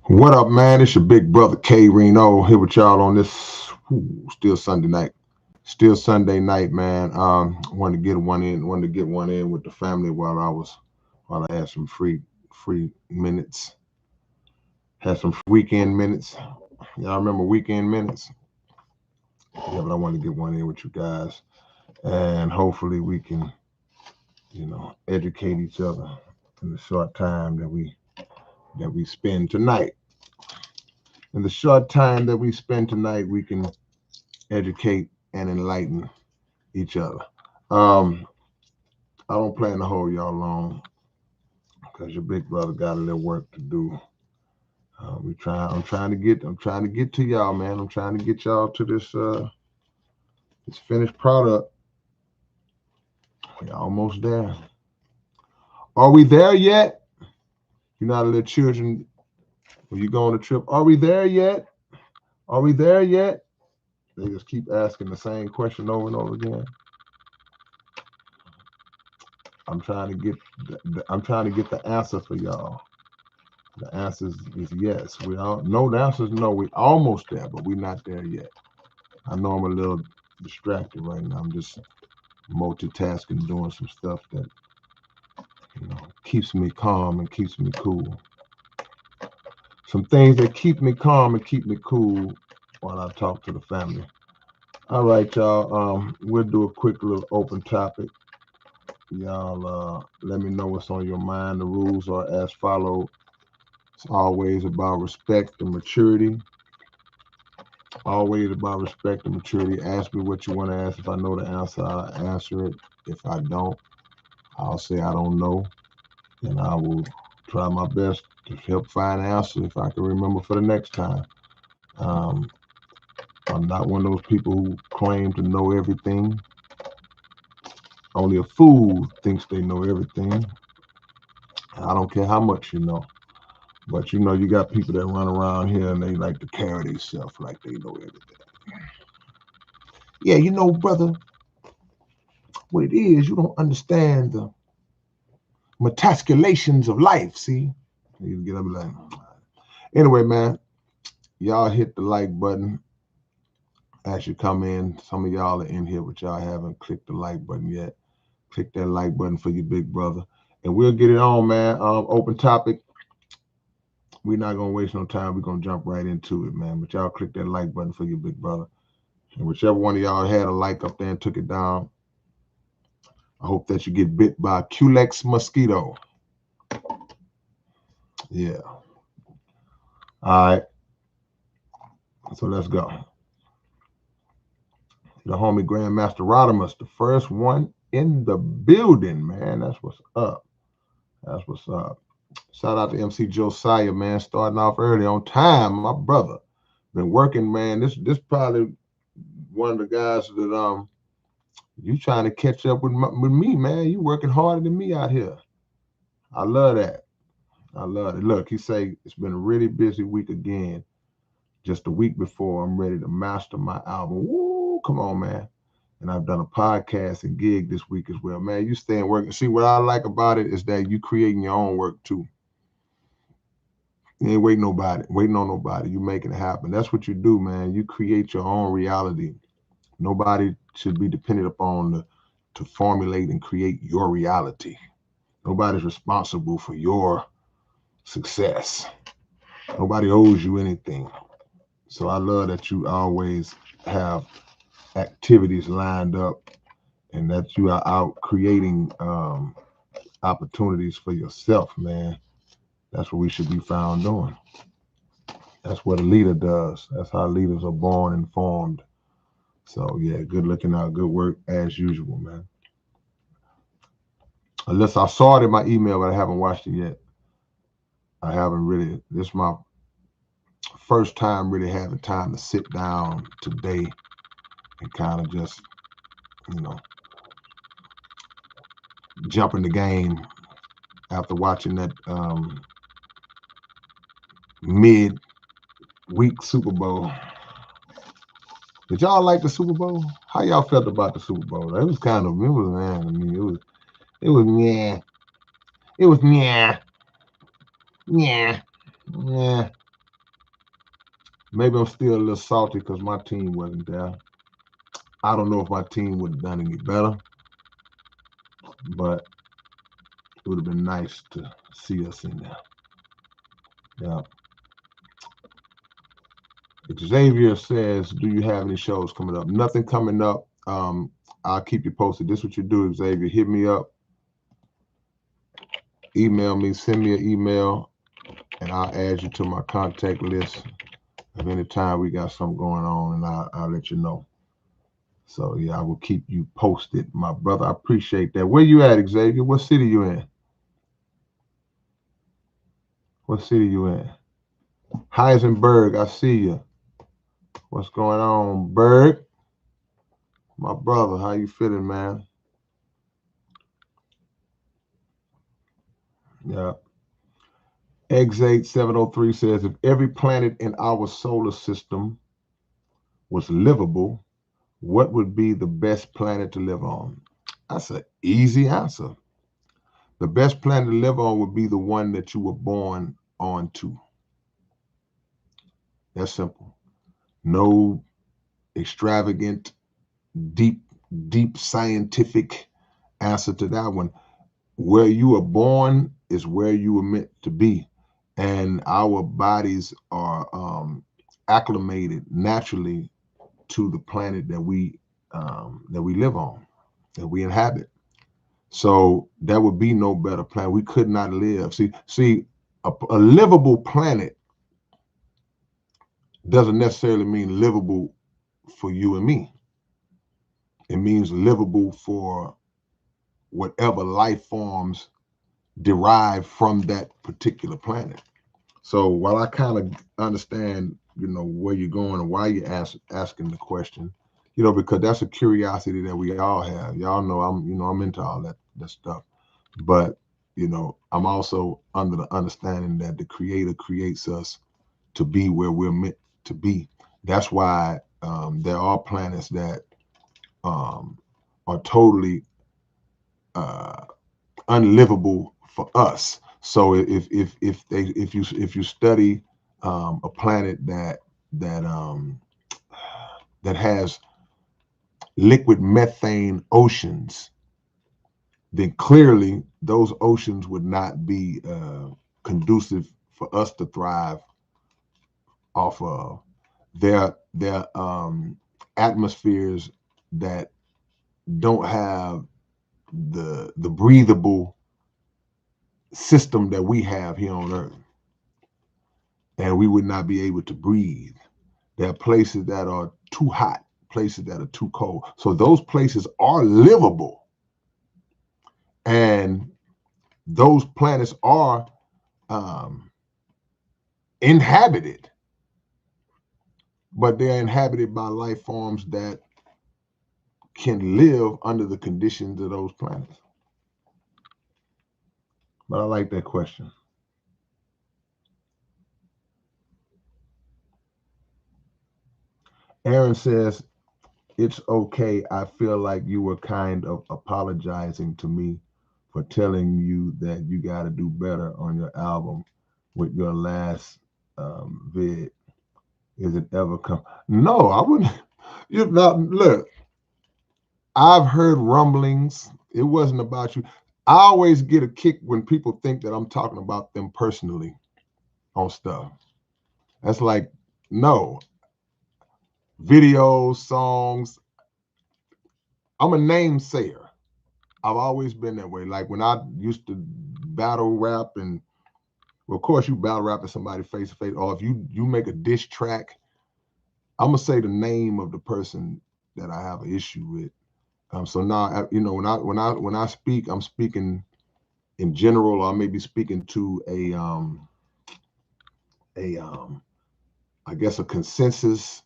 What up, man? It's your big brother K-Rino here with y'all on this still Sunday night. Still Sunday night, man. Wanted to get one in with the family while I had some free minutes. Had some weekend minutes. Y'all remember weekend minutes? Yeah, but I wanted to get one in with you guys. And hopefully we can, educate each other in the short time that we spend tonight. In the short time that we spend tonight, we can educate and enlighten each other. Um, I don't plan to hold y'all long because your big brother got a little work to do. I'm trying to get to y'all, man. I'm trying to get y'all to this finished product. We're almost there. Are we there yet? You're not a little children when you go on a trip. Are we there yet? Are we there yet? They just keep asking the same question over and over again. I'm trying to get the answer for y'all. The answer is yes. We all no. The answer is no. We almost there, but we're not there yet. I know I'm a little distracted right now. I'm just multitasking, doing some stuff that keeps me calm and keeps me cool. Some things that keep me calm and keep me cool while I talk to the family. All right, y'all. We'll do a quick little open topic. Y'all, let me know what's on your mind. The rules are as follows. It's always about respect and maturity. Always about respect and maturity. Ask me what you want to ask. If I know the answer, I'll answer it. If I don't, I'll say I don't know. And I will try my best to help find an answer if I can remember for the next time. Um, I'm not one of those people who claim to know everything. Only a fool thinks they know everything. I don't care how much you know. But you got people that run around here and they like to carry themselves like they know everything. Yeah, brother, what it is, you don't understand the metasculations of life, see? You get up like, anyway, man, y'all hit the like button as you come in. Some of y'all are in here, but y'all haven't clicked the like button yet. Click that like button for your big brother. And we'll get it on, man. Open topic. We're not going to waste no time. We're going to jump right into it, man. But y'all click that like button for your big brother. And whichever one of y'all had a like up there and took it down, I hope that you get bit by a Culex mosquito. Yeah. All right. So let's go. The homie Grandmaster Rodimus, the first one in the building, man. That's what's up. That's what's up. Shout out to MC Josiah, man. Starting off early on time, my brother. Been working, man. This probably one of the guys that you trying to catch up with me, man. You working harder than me out here. I love that. I love it. Look, he say it's been a really busy week again. Just a week before, I'm ready to master my album. Woo, come on, man. And I've done a podcast and gig this week as well. Man, you staying working. See, what I like about it is that you creating your own work too. You ain't waiting on nobody. You making it happen. That's what you do, man. You create your own reality. Nobody should be dependent upon to formulate and create your reality. Nobody's responsible for your success. Nobody owes you anything. So I love that you always have activities lined up and that you are out creating opportunities for yourself, man. That's what we should be found doing. That's what a leader does. That's how leaders are born and formed. So yeah, good looking out, good work as usual, man. Unless I saw it in my email, but I haven't watched it yet. I haven't really. This is my first time really having time to sit down today and kind of just, jump in the game after watching that mid-week Super Bowl. Did y'all like the Super Bowl? How y'all felt about the Super Bowl? It was man. I mean, it was yeah. It was yeah. Yeah. Yeah. Maybe I'm still a little salty because my team wasn't there. I don't know if my team would have done any better, but it would have been nice to see us in there. Yeah. Xavier says, do you have any shows coming up? Nothing coming up. I'll keep you posted. This is what you do, Xavier. Hit me up, email me, send me an email, and I'll add you to my contact list of any time we got something going on, and I'll let you know. So yeah, I will keep you posted, my brother. I appreciate that. Where you at, Xavier? What city you in? What city you in? Heisenberg, I see you. What's going on, Berg? My brother, how you feeling, man? Yeah. X8703 says, if every planet in our solar system was livable, what would be the best planet to live on? That's an easy answer. The best planet to live on would be the one that you were born onto. That's simple. No extravagant, deep, deep scientific answer to that one. Where you were born is where you were meant to be. And our bodies are acclimated naturally to the planet that we live on, that we inhabit. So there would be no better planet. We could not live. See, a livable planet doesn't necessarily mean livable for you and me. It means livable for whatever life forms derive from that particular planet. So while I kind of understand, where you're going and why you're asking the question, because that's a curiosity that we all have. Y'all know I'm into all that stuff. But, I'm also under the understanding that the Creator creates us to be where we're meant to be. That's why there are planets that are totally unlivable for us. So if you study a planet that has liquid methane oceans, then clearly those oceans would not be conducive for us to thrive off of. Their atmospheres that don't have the breathable system that we have here on Earth, and we would not be able to breathe. There are places that are too hot, places that are too cold. So those places are livable, and those planets are inhabited, but they're inhabited by life forms that can live under the conditions of those planets. But I like that question. Aaron says, it's okay. I feel like you were kind of apologizing to me for telling you that you got to do better on your album with your last vid. Is it ever come? No, I wouldn't. You not look. I've heard rumblings. It wasn't about you. I always get a kick when people think that I'm talking about them personally on stuff. That's like, no, videos, songs. I'm a namesayer. I've always been that way. Like when I used to battle rap, and well, of course you battle rapping somebody face to face, or if you make a diss track, I'm gonna say the name of the person that I have an issue with. So now, when I speak, I'm speaking in general, or I may be speaking to a I guess a consensus,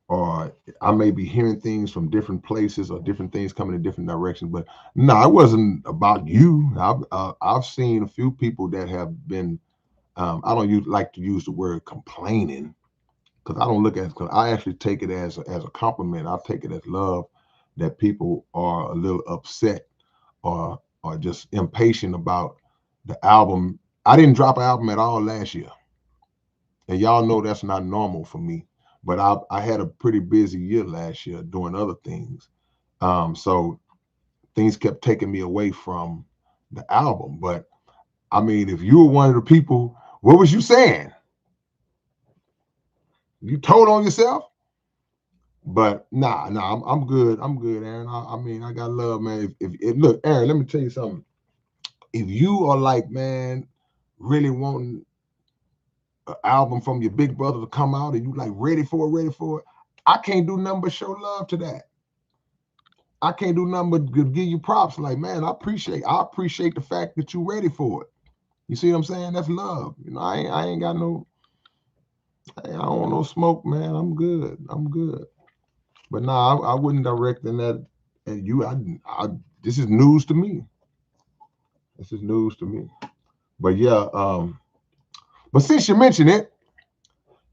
or I may be hearing things from different places or different things coming in different directions. But no, it wasn't about you. I've seen a few people that have been. I don't like to use the word complaining, because I don't look at it. Because I actually take it as a compliment. I take it as love, that people are a little upset or just impatient about the album. I didn't drop an album at all last year. And y'all know that's not normal for me. But I had a pretty busy year last year doing other things. So things kept taking me away from the album. But I mean, if you were one of the people, what was you saying? You told on yourself? But nah, I'm good. I'm good, Aaron. I mean, I got love, man. If look, Aaron, let me tell you something. If you are like, man, really wanting an album from your big brother to come out and you like ready for it, I can't do nothing but show love to that. I can't do nothing but give you props. Like, man, I appreciate the fact that you ready for it. You see what I'm saying? That's love. You know, I ain't got no, I don't want no smoke, man. I'm good. I'm good. But nah, I wouldn't direct in that at you. This is news to me. This is news to me. But yeah, but since you mentioned it,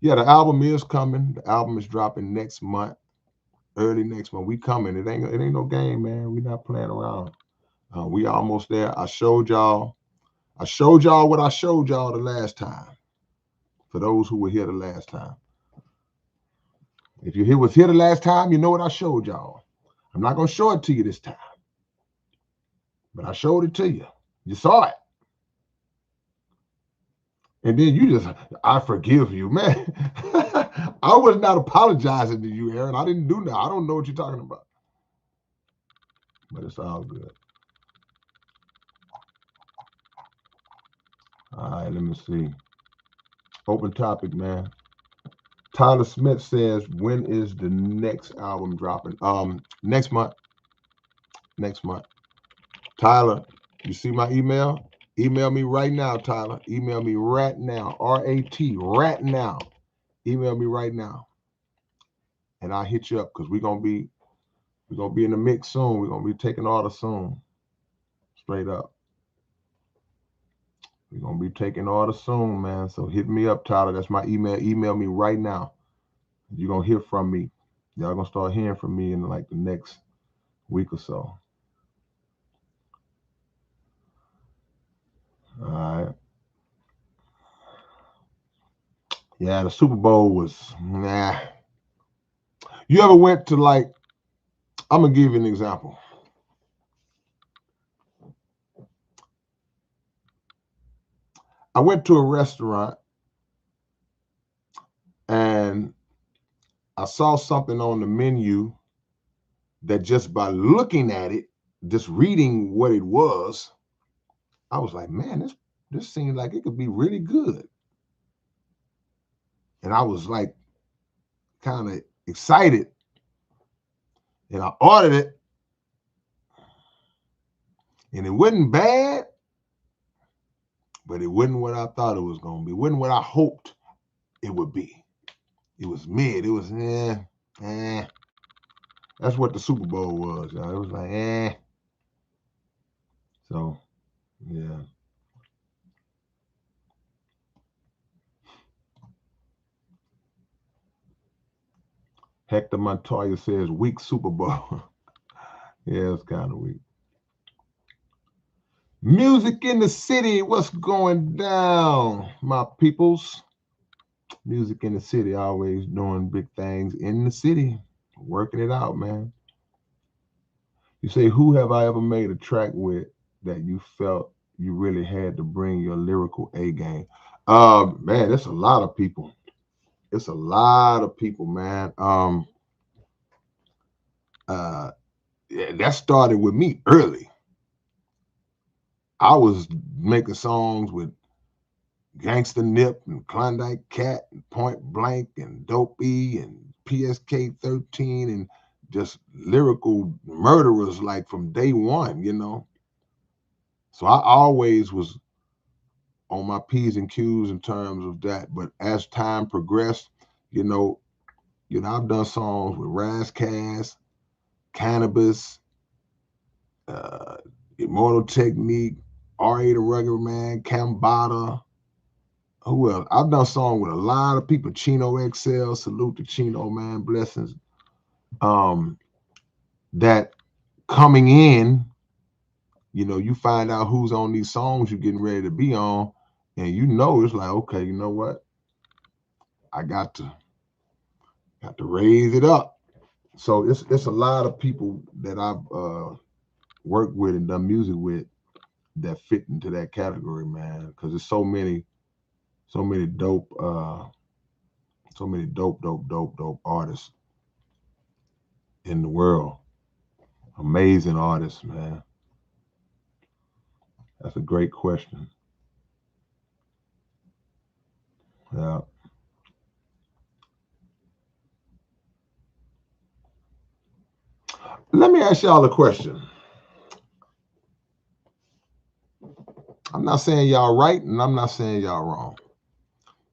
yeah, the album is coming. The album is dropping next month, early next month. We coming. It ain't no game, man. We not playing around. We almost there. I showed y'all what I showed y'all the last time. For those who were here the last time. If you was here the last time, you know what I showed y'all. I'm not gonna show it to you this time, but I showed it to you. You saw it. And then you just, I forgive you, man. I was not apologizing to you, Aaron. I didn't do that. I don't know what you're talking about. But it's all good. All right, let me see. Open topic, man. Tyler Smith says, when is the next album dropping? Next month. Next month. Tyler, you see my email? Email me right now, Tyler. Email me right now. RAT, right now. Email me right now. And I'll hit you up because we're gonna be in the mix soon. We're gonna be taking orders soon. Straight up. We're gonna be taking orders soon, man. So hit me up, Tyler. That's my email. Email me right now. You're gonna hear from me. Y'all gonna start hearing from me in like the next week or so. All right. Yeah, the Super Bowl was nah. You ever went to like, I'm gonna give you an example. I went to a restaurant and I saw something on the menu that just by looking at it, just reading what it was, I was like, man, this seems like it could be really good. And I was like kind of excited. And I ordered it, and it wasn't bad, but it wasn't what I thought it was gonna be. It wasn't what I hoped it would be. It was mid. It was eh. That's what the Super Bowl was, y'all. It was like eh. So yeah. Hector Montoya says weak Super Bowl. Yeah, it's kind of weak. Music in the city, what's going down, my peoples? Music in the city, always doing big things in the city, working it out, man. You say, who have I ever made a track with that you felt you really had to bring your lyrical A game? Man, it's a lot of people. It's a lot of people, man. Yeah, that started with me early. I was making songs with Gangsta Nip and Klondike Cat and Point Blank and Dopey and PSK 13 and just lyrical murderers like from day one, you know. So I always was on my P's and Q's in terms of that. But as time progressed, you know, I've done songs with Razzcast, Cannabis, uh, Immortal Technique, R.A. the Rugged Man, Cambada. Who else? I've done songs with a lot of people. Chino XL, salute to Chino, man, blessings. Um, that coming in, you find out who's on these songs you're getting ready to be on, and it's like, okay, you know what? I got to raise it up. So it's a lot of people that I've worked with and done music with that fit into that category, man. Because there's so many dope, dope artists in the world. Amazing artists, man. That's a great question. Yeah. Let me ask y'all a question. I'm not saying y'all right, and I'm not saying y'all wrong,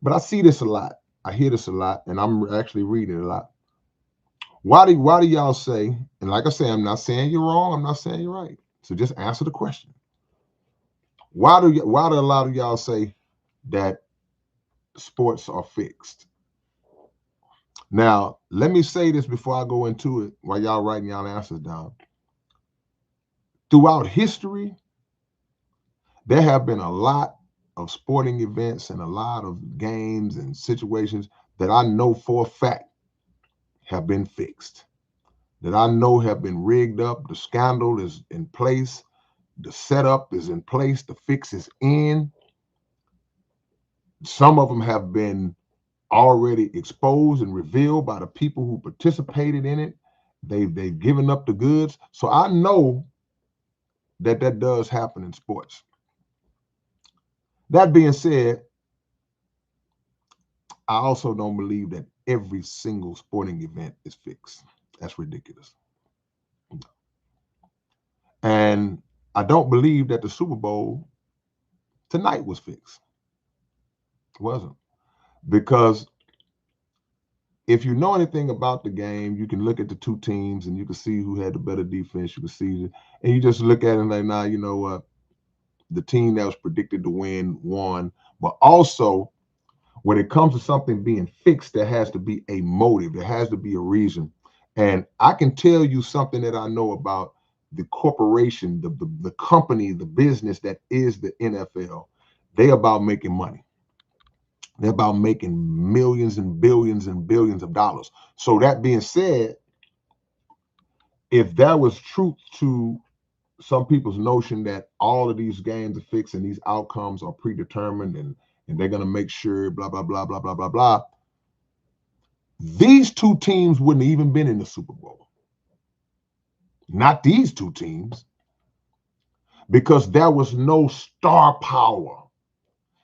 but I see this a lot. I hear this a lot, and I'm actually reading it a lot. Why do y'all say? And like I say, I'm not saying you're wrong. I'm not saying you're right. So just answer the question. Why do a lot of y'all say that sports are fixed? Now, let me say this before I go into it while y'all writing y'all answers down. Throughout history, there have been a lot of sporting events and a lot of games and situations that I know for a fact have been fixed, that I know have been rigged up. The scandal is in place, the setup is in place, the fix is in. Some of them have been already exposed and revealed by the people who participated in it. They've given up the goods. So I know that does happen in sports. That being said, I also don't believe that every single sporting event is fixed. That's ridiculous. And I don't believe that the Super Bowl tonight was fixed. It wasn't. Because if you know anything about the game, you can look at the two teams and you can see who had the better defense. You can see, and you just look at it and like, nah, you know what? The team that was predicted to win won. But also, when it comes to something being fixed, there has to be a motive. There has to be a reason. And I can tell you something that I know about the corporation, the company, the business that is the NFL. They about making money. They're about making millions and billions of dollars. So that being said, if that was truth to some people's notion that all of these games are fixed and these outcomes are predetermined and they're going to make sure blah, blah, blah, blah, blah, blah, blah, these two teams wouldn't have even been in the Super Bowl. Not these two teams, because there was no star power.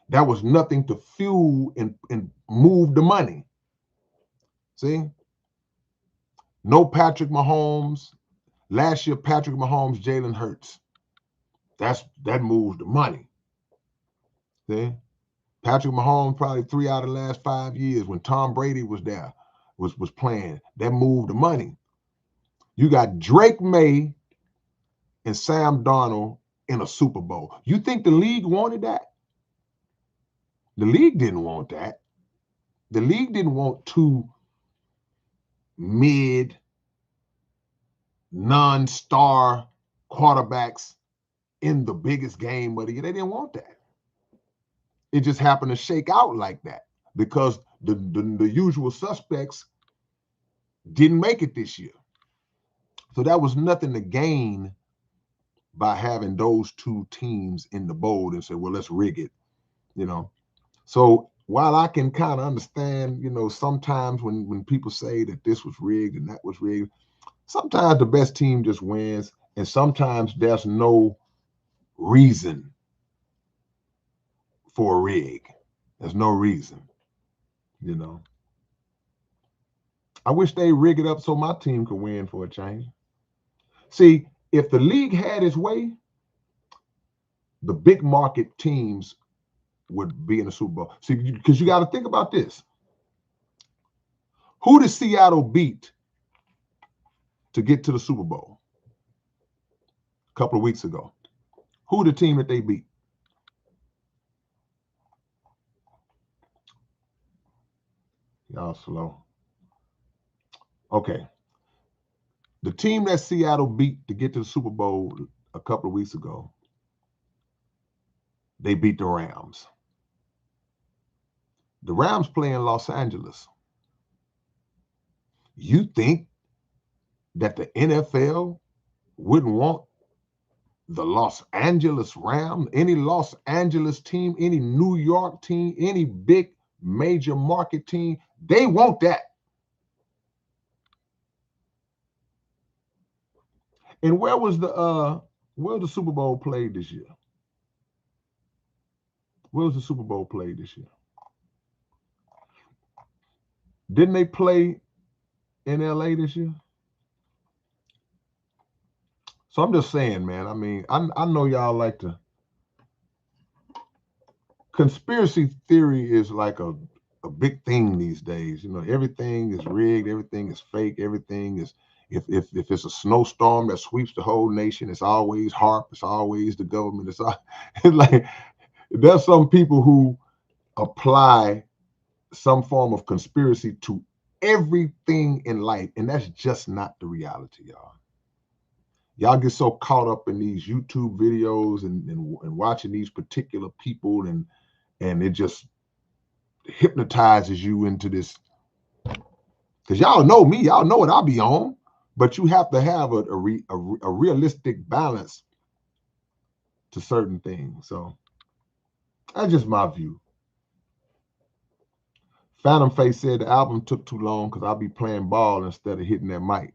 There was nothing to fuel and move the money. See? No Patrick Mahomes. Last year, Patrick Mahomes, Jalen Hurts. That moves the money. See? Patrick Mahomes probably 3 out of the last 5 years when Tom Brady was there, was playing. That moved the money. You got Drake May and Sam Darnold in a Super Bowl. You think the league wanted that? The league didn't want that. The league didn't want two mid, non-star quarterbacks in the biggest game of the year. They didn't want that. It just happened to shake out like that because the usual suspects didn't make it this year. So that was nothing to gain by having those two teams in the bowl and say, well, let's rig it, you know. So while I can kind of understand, you know, sometimes when people say that this was rigged and that was rigged, sometimes the best team just wins, and sometimes there's no reason for a rig. There's no reason, you know. I wish they rig it up so my team could win for a change. See, if the league had its way, the big market teams would be in the Super Bowl. See, because you got to think about this. Who did Seattle beat to get to the Super Bowl a couple of weeks ago? Who the team that they beat? Y'all slow. Okay. The team that Seattle beat to get to the Super Bowl a couple of weeks ago, they beat the Rams. The Rams play in Los Angeles. You think that the NFL wouldn't want the Los Angeles Rams, any Los Angeles team, any New York team, any big major market team? They want that. And where was the Super Bowl played this year? Where was the Super Bowl played this year? Didn't they play in LA this year? So I'm just saying, man. I mean, I know y'all like to. Conspiracy theory is like a big thing these days. You know, everything is rigged, everything is fake, everything is. If it's a snowstorm that sweeps the whole nation, it's always HARP, it's always the government. It's like there's some people who apply some form of conspiracy to everything in life, and that's just not the reality, y'all. Y'all get so caught up in these YouTube videos and watching these particular people, and it just hypnotizes you into this. Because y'all know me, y'all know what I'll be on, but you have to have a realistic balance to certain things. So that's just my view. Phantom Face said the album took too long because I'll be playing ball instead of hitting that mic.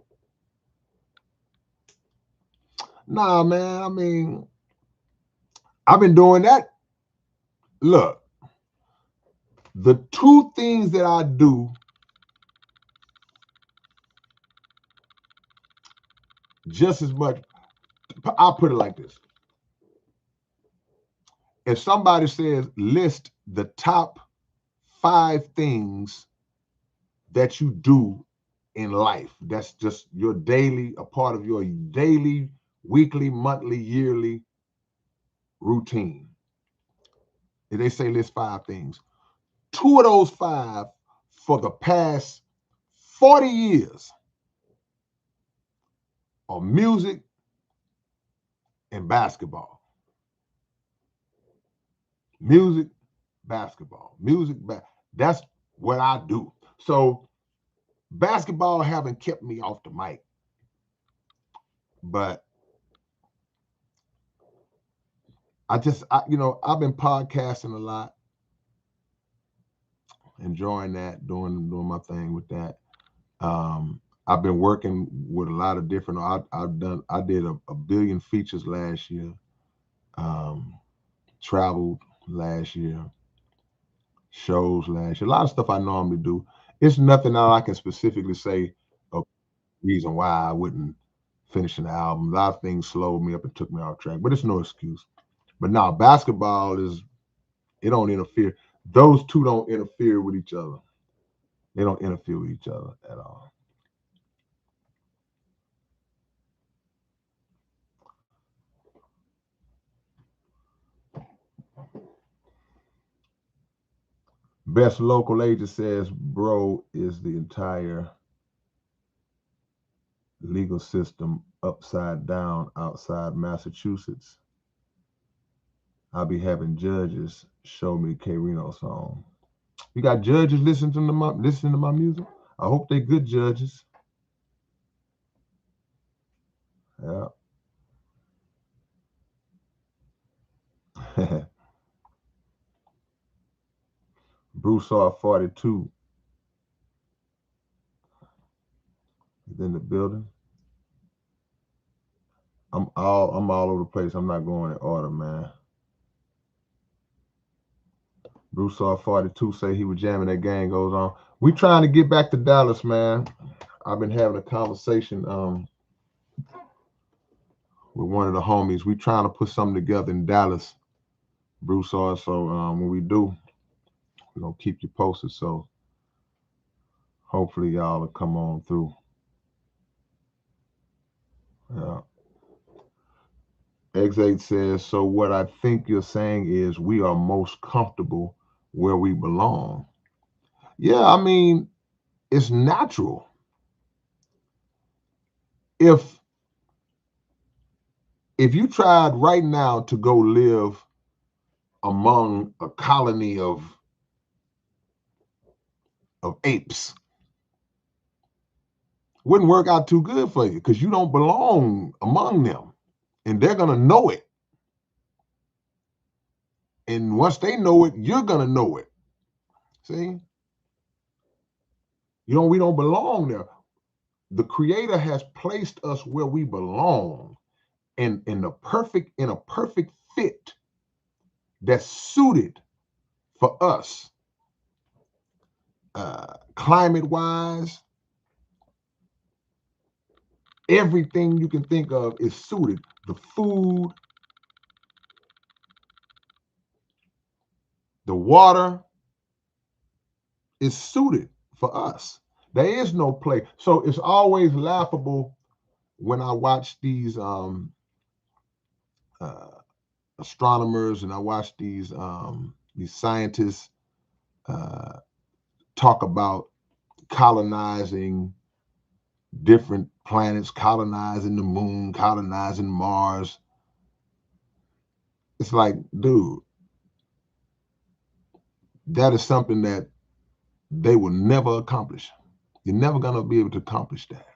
Nah, man. I mean, I've been doing that. Look, the two things that I do just as much, I'll put it like this. If somebody says list the top 5 things that you do in life, that's just your daily, a part of your daily, weekly, monthly, yearly routine. If they say list 5 things, 2 of those 5 for the past 40 years are music and basketball. Music, basketball. That's what I do. So basketball haven't kept me off the mic, but I've been podcasting a lot, enjoying that, doing my thing with that. I've been working with a lot of different. I did a billion features last year. Traveled last year, shows last year. A lot of stuff I normally do. It's nothing that I can specifically say a reason why I wouldn't finish an album. A lot of things slowed me up and took me off track, but it's no excuse. But now basketball it don't interfere. Those two don't interfere with each other. They don't interfere with each other at all. Best local agent says, bro, is the entire legal system upside down outside Massachusetts. I'll be having judges show me K-Rino song. You got judges listening to my music? I hope they good judges. Yeah. Broussard 42 is in the building. I'm all over the place. I'm not going in order, man. Broussard 42 say he was jamming, that gang goes on. We trying to get back to Dallas, man. I've been having a conversation with one of the homies. We trying to put something together in Dallas, Broussard. So when we do, we're gonna keep you posted. So hopefully y'all will come on through. Yeah. X8 says, so what I think you're saying is we are most comfortable where we belong. Yeah, I mean, it's natural. If you tried right now to go live among a colony of of apes. Wouldn't work out too good for you because you don't belong among them. And they're going to know it. And once they know it, you're going to know it. See? We don't belong there. The Creator has placed us where we belong in a perfect fit that's suited for us. Climate-wise, everything you can think of is suited. The food, the water is suited for us. There is no place. So it's always laughable when I watch these astronomers and I watch these scientists talk about colonizing different planets, colonizing the moon, colonizing Mars. It's like, dude, that is something that they will never accomplish. You're never going to be able to accomplish that.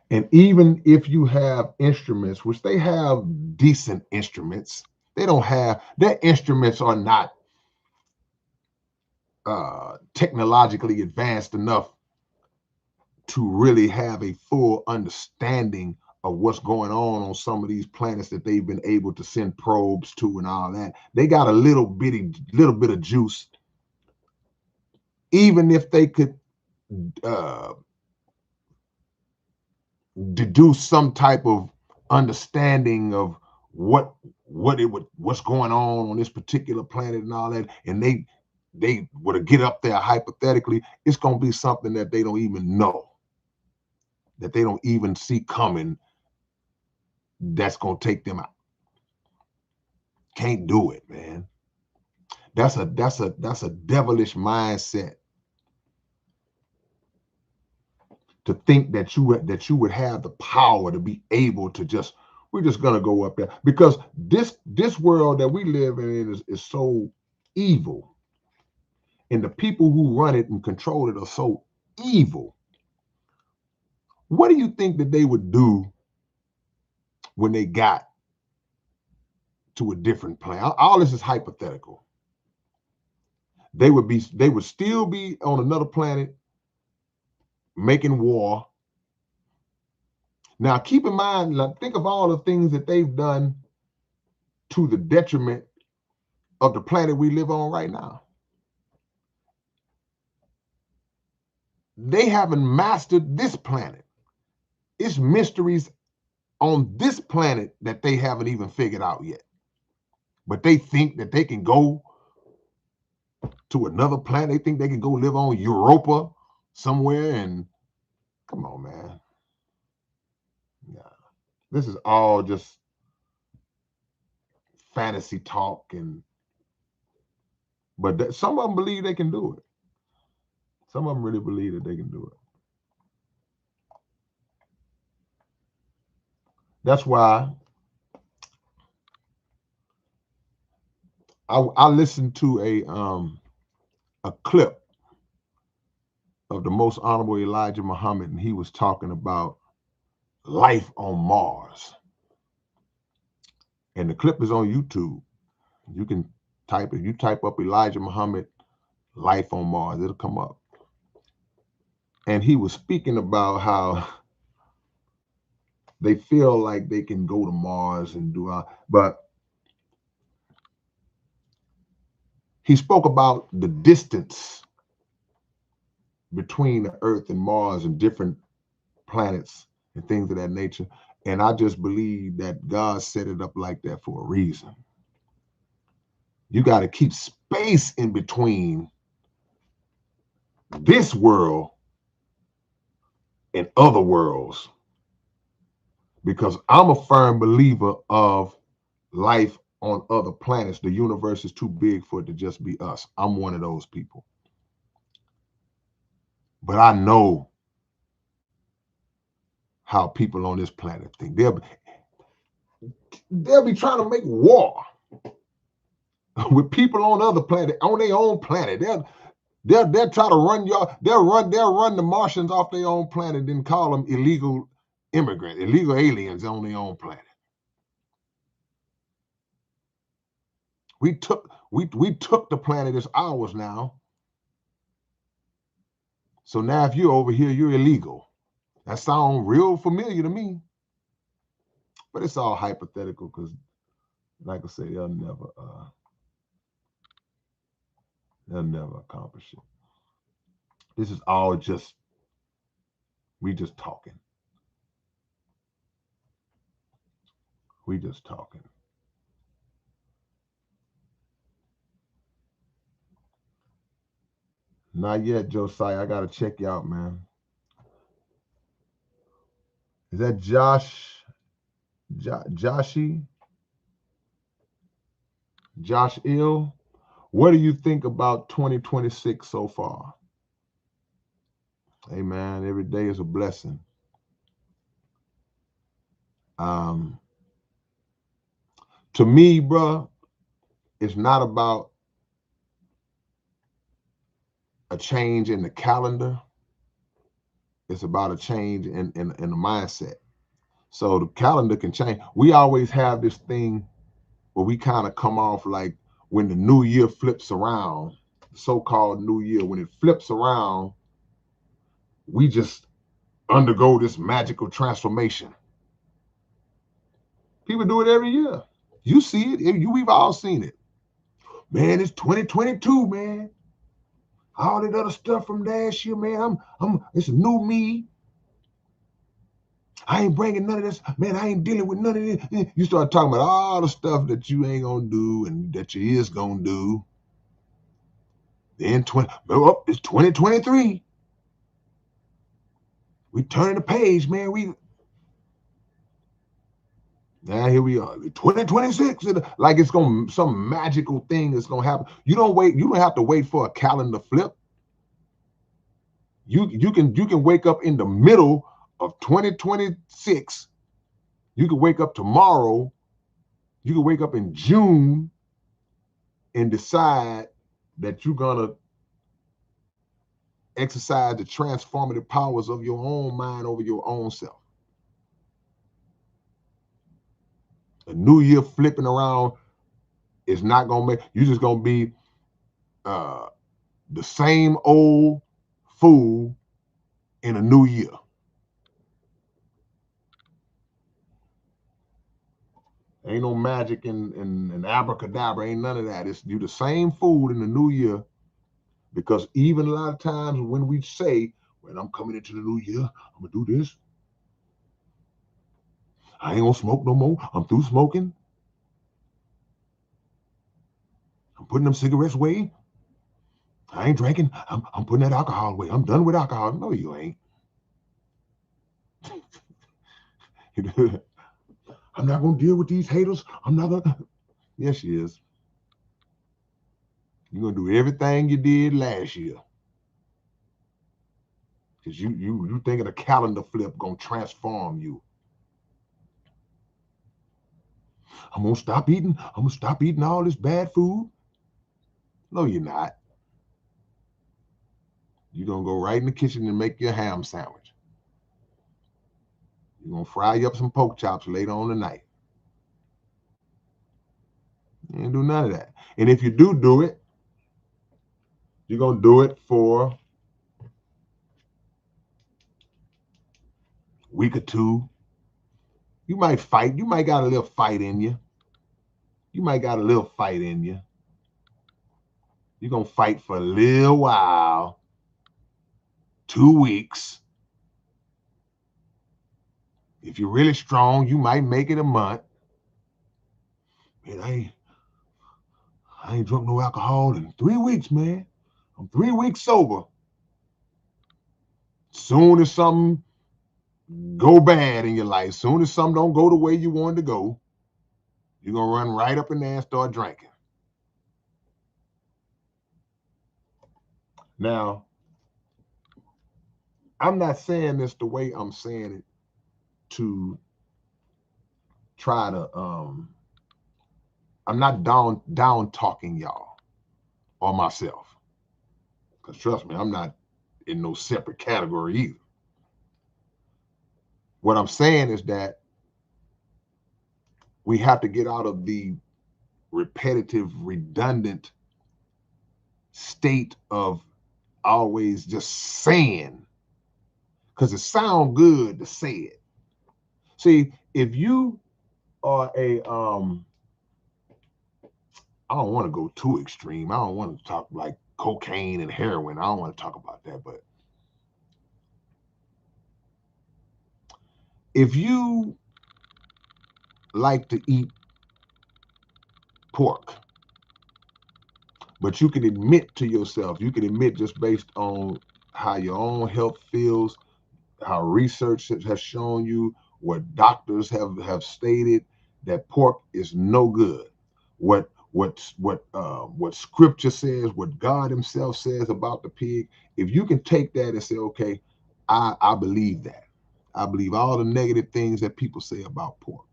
And even if you have instruments, which they have decent instruments, they don't have, their instruments are not technologically advanced enough to really have a full understanding of what's going on some of these planets that they've been able to send probes to and all that. They got a little bit of juice. Even if they could deduce some type of understanding of what's going on this particular planet and all that, and they were to get up there hypothetically, it's going to be something that they don't even know, that they don't even see coming, that's going to take them out. Can't do it, man. That's a devilish mindset to think that you would have the power to be able to just, we're just gonna go up there, because this world that we live in is so evil, and the people who run it and control it are so evil. What do you think that they would do when they got to a different planet? All this is hypothetical. They would still be on another planet making war. Now, keep in mind, think of all the things that they've done to the detriment of the planet we live on right now. They haven't mastered this planet. It's mysteries on this planet that they haven't even figured out yet. But they think that they can go to another planet. They think they can go live on Europa somewhere, and come on, man. Yeah. This is all just fantasy talk, but some of them believe they can do it. Some of them really believe that they can do it. That's why I listened to a clip of the Most Honorable Elijah Muhammad, and he was talking about life on Mars. And the clip is on YouTube. You can type up Elijah Muhammad, life on Mars, it'll come up. And he was speaking about how they feel like they can go to Mars and do but he spoke about the distance between the Earth and Mars and different planets and things of that nature. And I just believe that God set it up like that for a reason. You got to keep space in between this world and other worlds, because I'm a firm believer of life on other planets. The universe is too big for it to just be us. I'm one of those people. But I know how people on this planet think. They'll be trying to make war with people on other planet, on their own planet. They'll try to run y'all. They'll run the Martians off their own planet, then call them illegal immigrants, illegal aliens on their own planet. We took the planet as ours now. So now if you're over here, you're illegal. That sounds real familiar to me. But it's all hypothetical because, like I say, they'll never accomplish it. This is all just we just talking. We just talking. Not yet, Josiah. I gotta check you out, man. Is that Joshie? Josh Ill? What do you think about 2026 so far? Hey, man, every day is a blessing. To me, bro, it's not about a change in the calendar. It's about a change in the mindset. So the calendar can change. We always have this thing where we kind of come off like when the new year flips around, so-called new year, when it flips around, we just undergo this magical transformation. People do it every year. You see it. We've all seen it. Man, it's 2022, man. All that other stuff from last year, man. It's a new me. I ain't bringing none of this, man. I ain't dealing with none of this. You start talking about all the stuff that you ain't gonna do and that you is gonna do. Then it's 2023. We turning the page, man. Now here we are, 2026. Like it's some magical thing is gonna happen. You don't have to wait for a calendar flip. You can wake up in the middle of 2026. You can wake up tomorrow. You can wake up in June and decide that you're gonna exercise the transformative powers of your own mind over your own self. A new year flipping around is not gonna make you just gonna be the same old fool in a new year. Ain't no magic in abracadabra, ain't none of that. It's you the same fool in the new year. Because even a lot of times when we say, when I'm coming into the new year, I'm gonna do this. I ain't gonna smoke no more. I'm through smoking. I'm putting them cigarettes away. I ain't drinking. I'm putting that alcohol away. I'm done with alcohol. No, you ain't. I'm not gonna deal with these haters. I'm not gonna. Yes, she is. You're gonna do everything you did last year. Because you thinking a calendar flip gonna transform you. I'm gonna stop eating. I'm gonna stop eating all this bad food. No, you're not. You're gonna go right in the kitchen and make your ham sandwich. You're gonna fry you up some pork chops later on tonight. You ain't do none of that. And if you do it, you're gonna do it for a week or two. You might fight. You might got a little fight in you. You might got a little fight in you. You're gonna fight for a little while, 2 weeks. If you're really strong, you might make it a month. Man, I ain't drunk no alcohol in 3 weeks, man. I'm 3 weeks sober. Soon as something go bad in your life, soon as something don't go the way you wanted to go, you're gonna run right up in there and start drinking. Now, I'm not saying this the way I'm saying it to try to I'm not down talking y'all or myself. Because trust me, I'm not in no separate category either. What I'm saying is that we have to get out of the repetitive, redundant state of always just saying, because it sounds good to say it. See, if you are I don't want to go too extreme. I don't want to talk like cocaine and heroin. I don't want to talk about that. But if you like to eat pork, but you can admit to yourself, you can admit just based on how your own health feels, how research has shown you, what doctors have stated, that pork is no good. What scripture says, what God himself says about the pig, if you can take that and say, okay, I believe that. I believe all the negative things that people say about pork.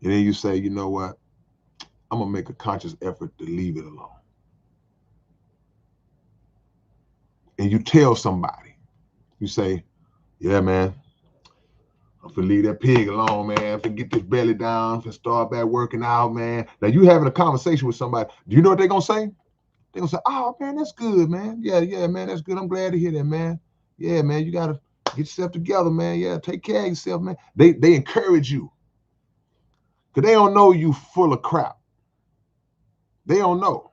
And then you say, you know what? I'm gonna make a conscious effort to leave it alone. And you tell somebody, you say, yeah, man, I'm finna leave that pig alone, man. I'm finna get this belly down. I'm finna start back working out, man. Now you having a conversation with somebody. Do you know what they're gonna say? They're gonna say, oh man, that's good, man. Yeah, man, that's good. I'm glad to hear that, man. Yeah, man, you gotta get yourself together, man. Yeah, take care of yourself, man. They encourage you. Cause they don't know you full of crap. They don't know.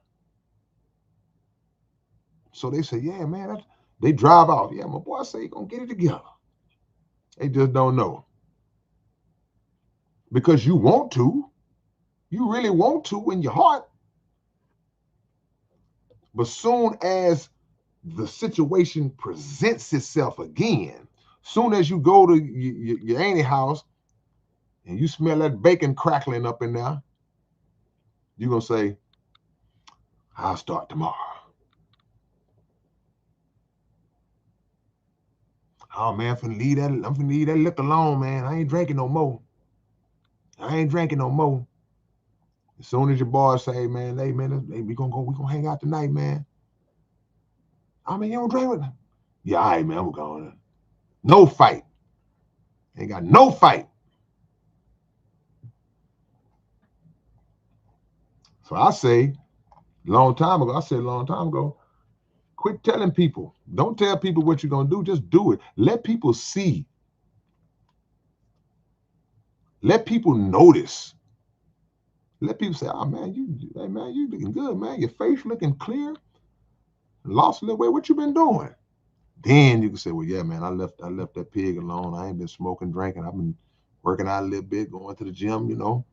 So they say, yeah, man, they drive off. Yeah, my boy say he gonna get it together. They just don't know. Because you want to. You really want to in your heart. But soon as the situation presents itself again, soon as you go to your auntie house and you smell that bacon crackling up in there, you're going to say, I'll start tomorrow. Oh, man, I'm finna leave that liquor alone, man. I ain't drinking no more. I ain't drinking no more. As soon as your boys say, hey, man, we gonna hang out tonight, man. I mean, you don't drink with them. Yeah, all right, man, I'm going. No fight. Ain't got no fight. So I say, a long time ago, quit telling people. Don't tell people what you're going to do. Just do it. Let people see. Let people notice. Let people say, oh, man, hey, man, you looking good, man. Your face looking clear. Lost a little weight. What you been doing? Then you can say, well, yeah, man, I left that pig alone. I ain't been smoking, drinking. I've been working out a little bit, going to the gym, you know.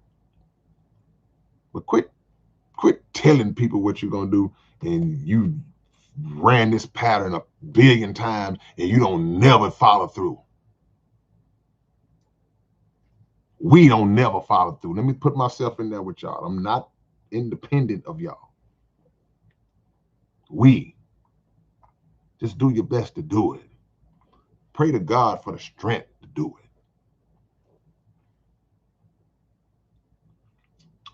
But quit telling people what you're going to do, and you ran this pattern a billion times and you don't never follow through. We don't never follow through. Let me put myself in there with y'all. I'm not independent of y'all. We just do your best to do it. Pray to God for the strength to do it.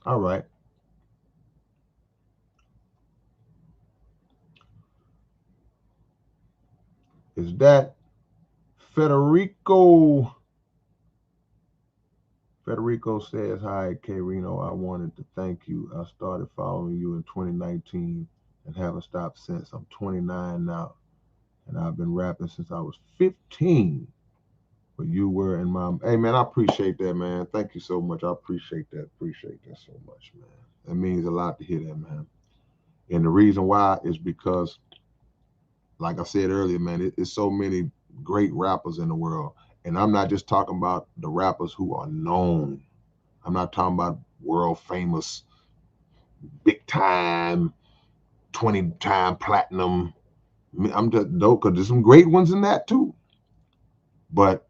All right. Is that Federico? Federico says, hi, K-Rino. I wanted to thank you. I started following you in 2019 and haven't stopped since. I'm 29 now, and I've been rapping since I was 15. But you were in my, hey, man, I appreciate that, man. Thank you so much. I appreciate that. Appreciate that so much, man. It means a lot to hear that, man. And the reason why is because, like I said earlier, man, it's so many great rappers in the world. And I'm not just talking about the rappers who are known. I'm not talking about world famous, big time, 20-time platinum. I'm just, though, because there's some great ones in that too. But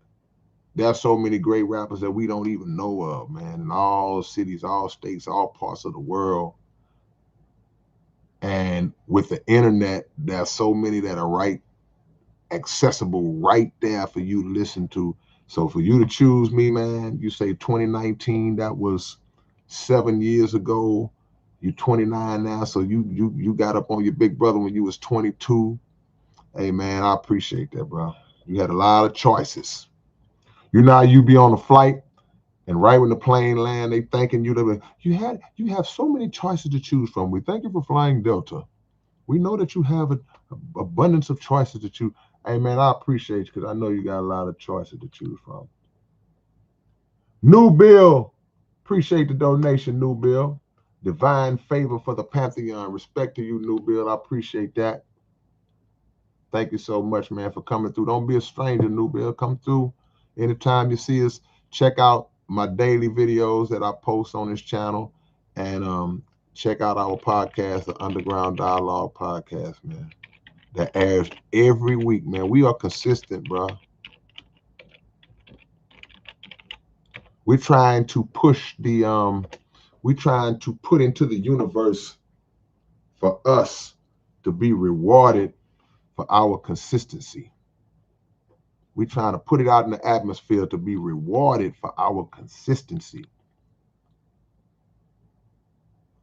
there's so many great rappers that we don't even know of, man, in all cities, all states, all parts of the world. And with the internet, there's so many that are right accessible right there for you to listen to. So for you to choose me, man, you say 2019, that was 7 years ago. You 29 now, so you got up on your big brother when you was 22. Hey man, I appreciate that, bro. You had a lot of choices. You know, you be on a flight, and right when the plane land, they thanking you. You have so many choices to choose from. We thank you for flying Delta. We know that you have an abundance of choices to choose. Hey man, I appreciate you because I know you got a lot of choices to choose from. New Bill, appreciate the donation, New Bill. Divine favor for the Pantheon. Respect to you, New Bill. I appreciate that. Thank you so much, man, for coming through. Don't be a stranger, New Bill. Come through anytime you see us. Check out my daily videos that I post on this channel, and check out our podcast, the Underground Dialogue Podcast, man. That airs every week, man. We are consistent, bro. We're trying to push we're trying to put into the universe for us to be rewarded for our consistency. We're trying to put it out in the atmosphere to be rewarded for our consistency.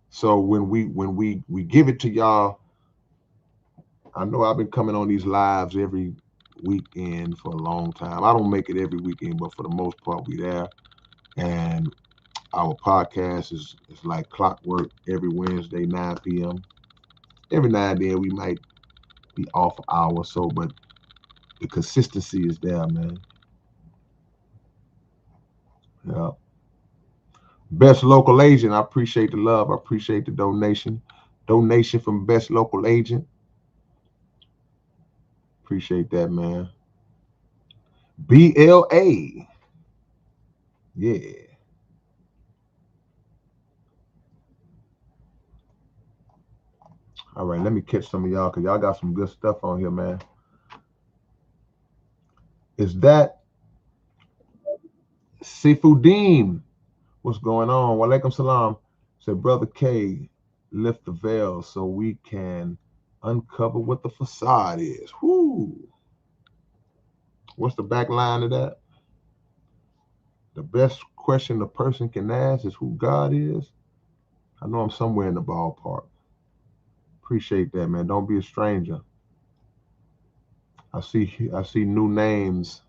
So when we give it to y'all, I know I've been coming on these lives every weekend for a long time. I don't make it every weekend, but for the most part, we there. And our podcast is like clockwork every Wednesday, 9 p.m. Every now and then we might be off an hour or so, but the consistency is there, man. Yeah. Best local agent, I appreciate the love. I appreciate the donation. Donation from best local agent. Appreciate that, man. BLA. Yeah. All right, let me catch some of y'all because y'all got some good stuff on here, man. Is that Sifuddin? What's going on? Walaikum salam. Said, Brother K, lift the veil so we can uncover what the facade is. Whoo. What's the back line of that? The best question a person can ask is who God is. I know I'm somewhere in the ballpark. Appreciate that, man. Don't be a stranger. I see new names.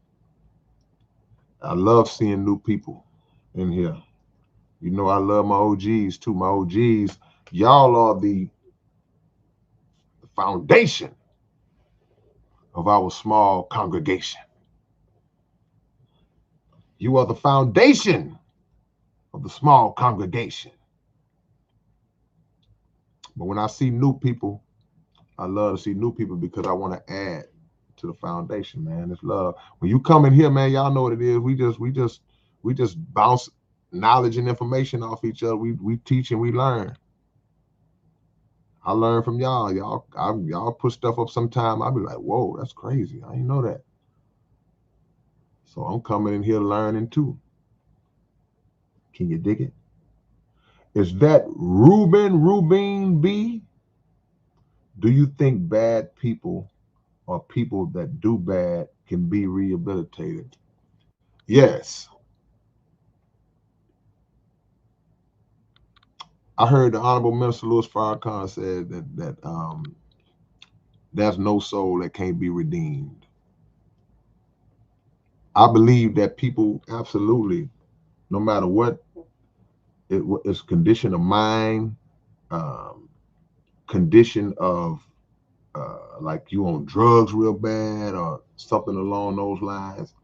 I love seeing new people in here. You know, I love my OGs too. My OGs, y'all are the foundation of our small congregation. You are the foundation of the small congregation. But when I see new people, I love to see new people because I want to add to the foundation, man. It's love. When you come in here, man, y'all know what it is. We just bounce knowledge and information off each other. We teach and we learn. I learn from y'all. Y'all put stuff up sometime. I'll be like, whoa, that's crazy. I didn't know that. So I'm coming in here learning too. Can you dig it? Is that Rubin B? Do you think bad people or people that do bad can be rehabilitated? Yes. I heard the Honorable Minister Louis Farrakhan said that there's no soul that can't be redeemed. I believe that people absolutely, no matter what it's condition of mind, um, condition of like you on drugs real bad or something along those lines,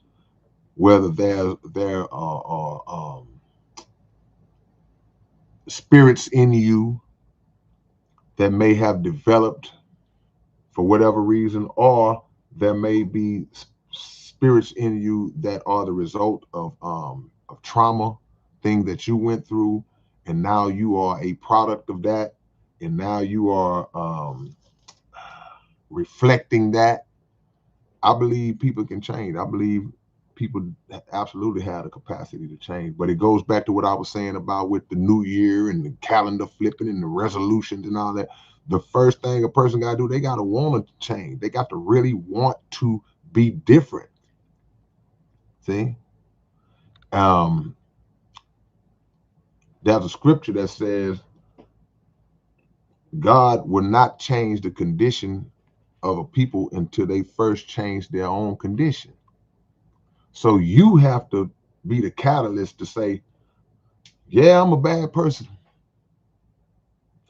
whether there are spirits in you that may have developed for whatever reason, or there may be spirits in you that are the result of trauma, thing that you went through, and now you are a product of that, and now you are reflecting that. I believe people can change. I believe people absolutely have the capacity to change. But it goes back to what I was saying about with the new year and the calendar flipping and the resolutions and all that. The first thing a person got to do, they got to want to change. They got to really want to be different. See? Um, there's a scripture that says, God will not change the condition of a people until they first change their own condition. So you have to be the catalyst to say, yeah, I'm a bad person.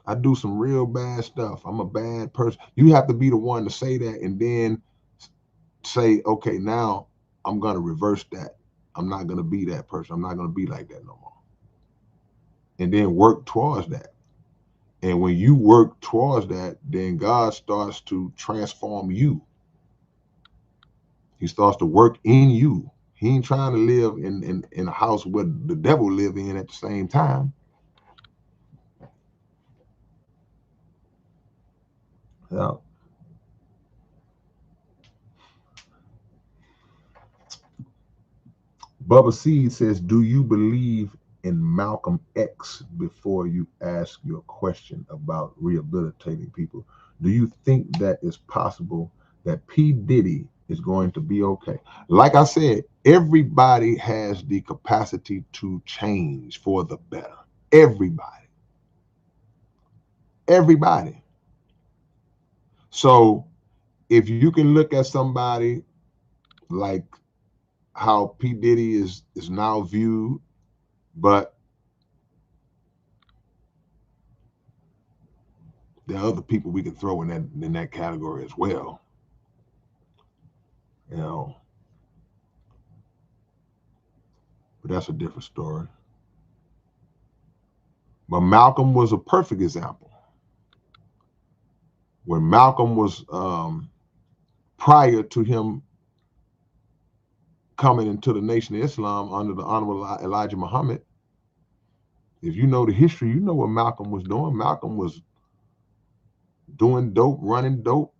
I do some real bad stuff. I'm a bad person. You have to be the one to say that and then say, okay, now I'm going to reverse that. I'm not going to be that person. I'm not going to be like that no more. And then work towards that. And when you work towards that, then God starts to transform you. He starts to work in you. He ain't trying to live in a house where the devil live in at the same time. Yeah. Bubba Seed says, do you believe in Malcolm X before you ask your question about rehabilitating people? Do you think that it's possible that P. Diddy is going to be okay? Like I said, everybody has the capacity to change for the better. Everybody. Everybody. So if you can look at somebody like how P. Diddy is now viewed, but there are other people we can throw in that category as well. You know, but that's a different story. But Malcolm was a perfect example. When Malcolm was prior to him coming into the Nation of Islam under the Honorable Elijah Muhammad, if you know the history, you know what Malcolm was doing. Malcolm was doing dope, running dope,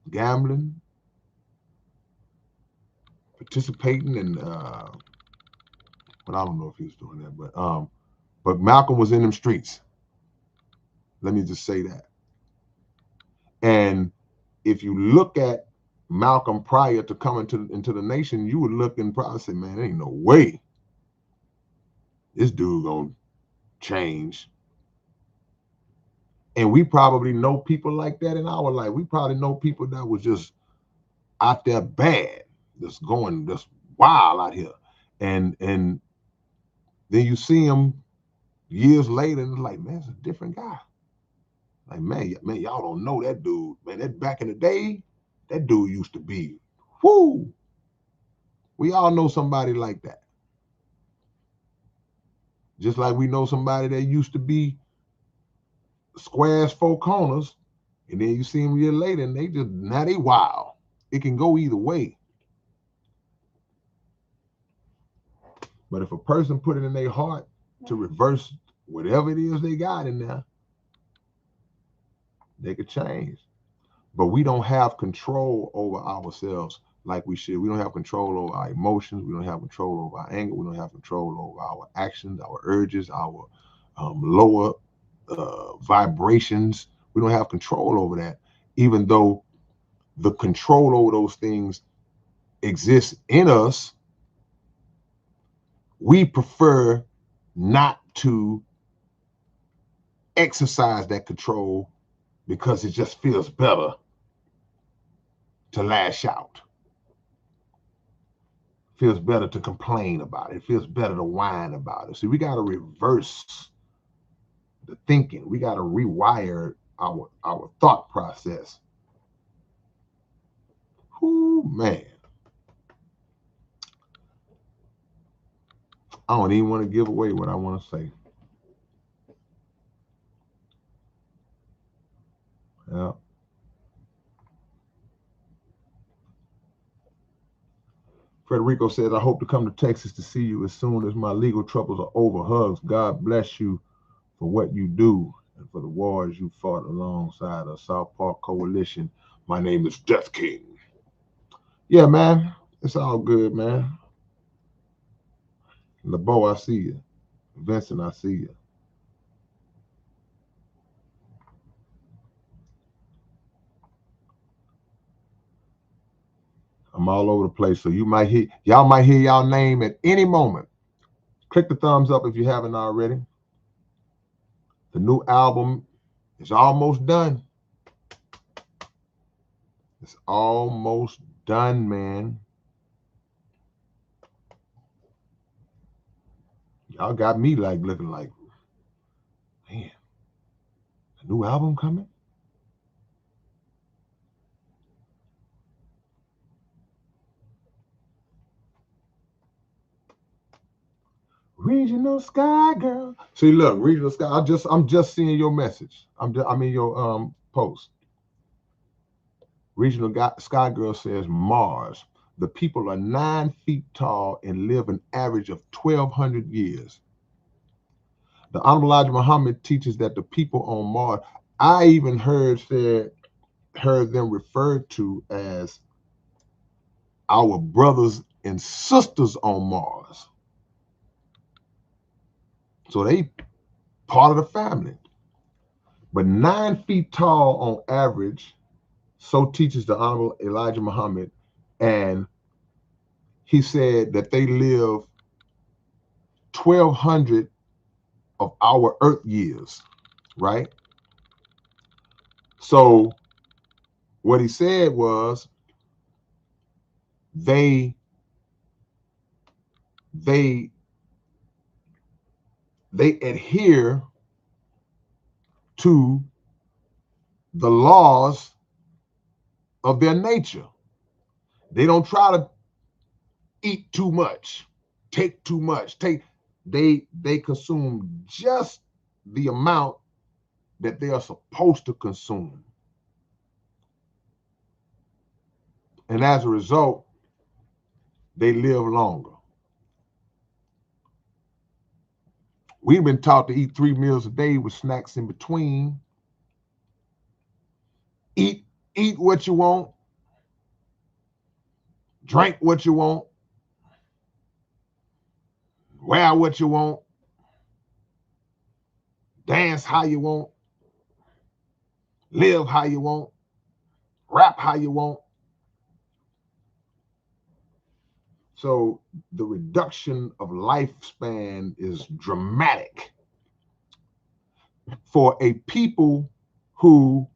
gambling, participating, and but I don't know if he was doing that. But Malcolm was in them streets. Let me just say that. And if you look at Malcolm prior to coming into the nation, you would look and probably say, man, there ain't no way this dude gonna change. And we probably know people like that in our life. We probably know people that was just out there bad, just going just wild out here. And then you see him years later, and it's like, man, it's a different guy. Like, man, y'all don't know that dude. Man, that back in the day, that dude used to be, whoo. We all know somebody like that. Just like we know somebody that used to be squares, four corners, and then you see them a year later, and they just now they wild. It can go either way. But if a person put it in their heart to reverse whatever it is they got in there, they could change. But we don't have control over ourselves like we should. We don't have control over our emotions. We don't have control over our anger. We don't have control over our actions, our urges, our lower vibrations. We don't have control over that, even though the control over those things exists in us. We prefer not to exercise that control because it just feels better to lash out. It feels better to complain about it. It feels better to whine about it. See, we got to reverse the thinking. We got to rewire our thought process. Whoo, man. I don't even want to give away what I want to say. Yeah. Frederico says, I hope to come to Texas to see you as soon as my legal troubles are over. Hugs. God bless you for what you do and for the wars you fought alongside the South Park Coalition. My name is Death King. Yeah, man. It's all good, man. LeBeau, I see you. Vincent, I see you. I'm all over the place. So y'all might hear y'all name at any moment. Click the thumbs up if you haven't already. The new album It's almost done. It's almost done, man. Y'all got me like looking like, man, a new album coming? Regional Sky Girl. See, look, Regional Sky. I'm just seeing your message. I mean your post. Sky Girl says Mars. The people are 9 feet tall and live an average of 1,200 years. The Honorable Elijah Muhammad teaches that the people on Mars. I even heard them referred to as our brothers and sisters on Mars. So they part of the family. But 9 feet tall on average, so teaches the Honorable Elijah Muhammad. And he said that they live 1,200 of our Earth years, right? So what he said was they they they adhere to the laws of their nature. They don't try to eat too much, take too much, they consume just the amount that they are supposed to consume. And as a result, they live longer. We've been taught to eat 3 meals a day with snacks in between. Eat what you want, drink what you want, wear what you want, dance how you want, live how you want, rap how you want. So the reduction of lifespan is dramatic for a people who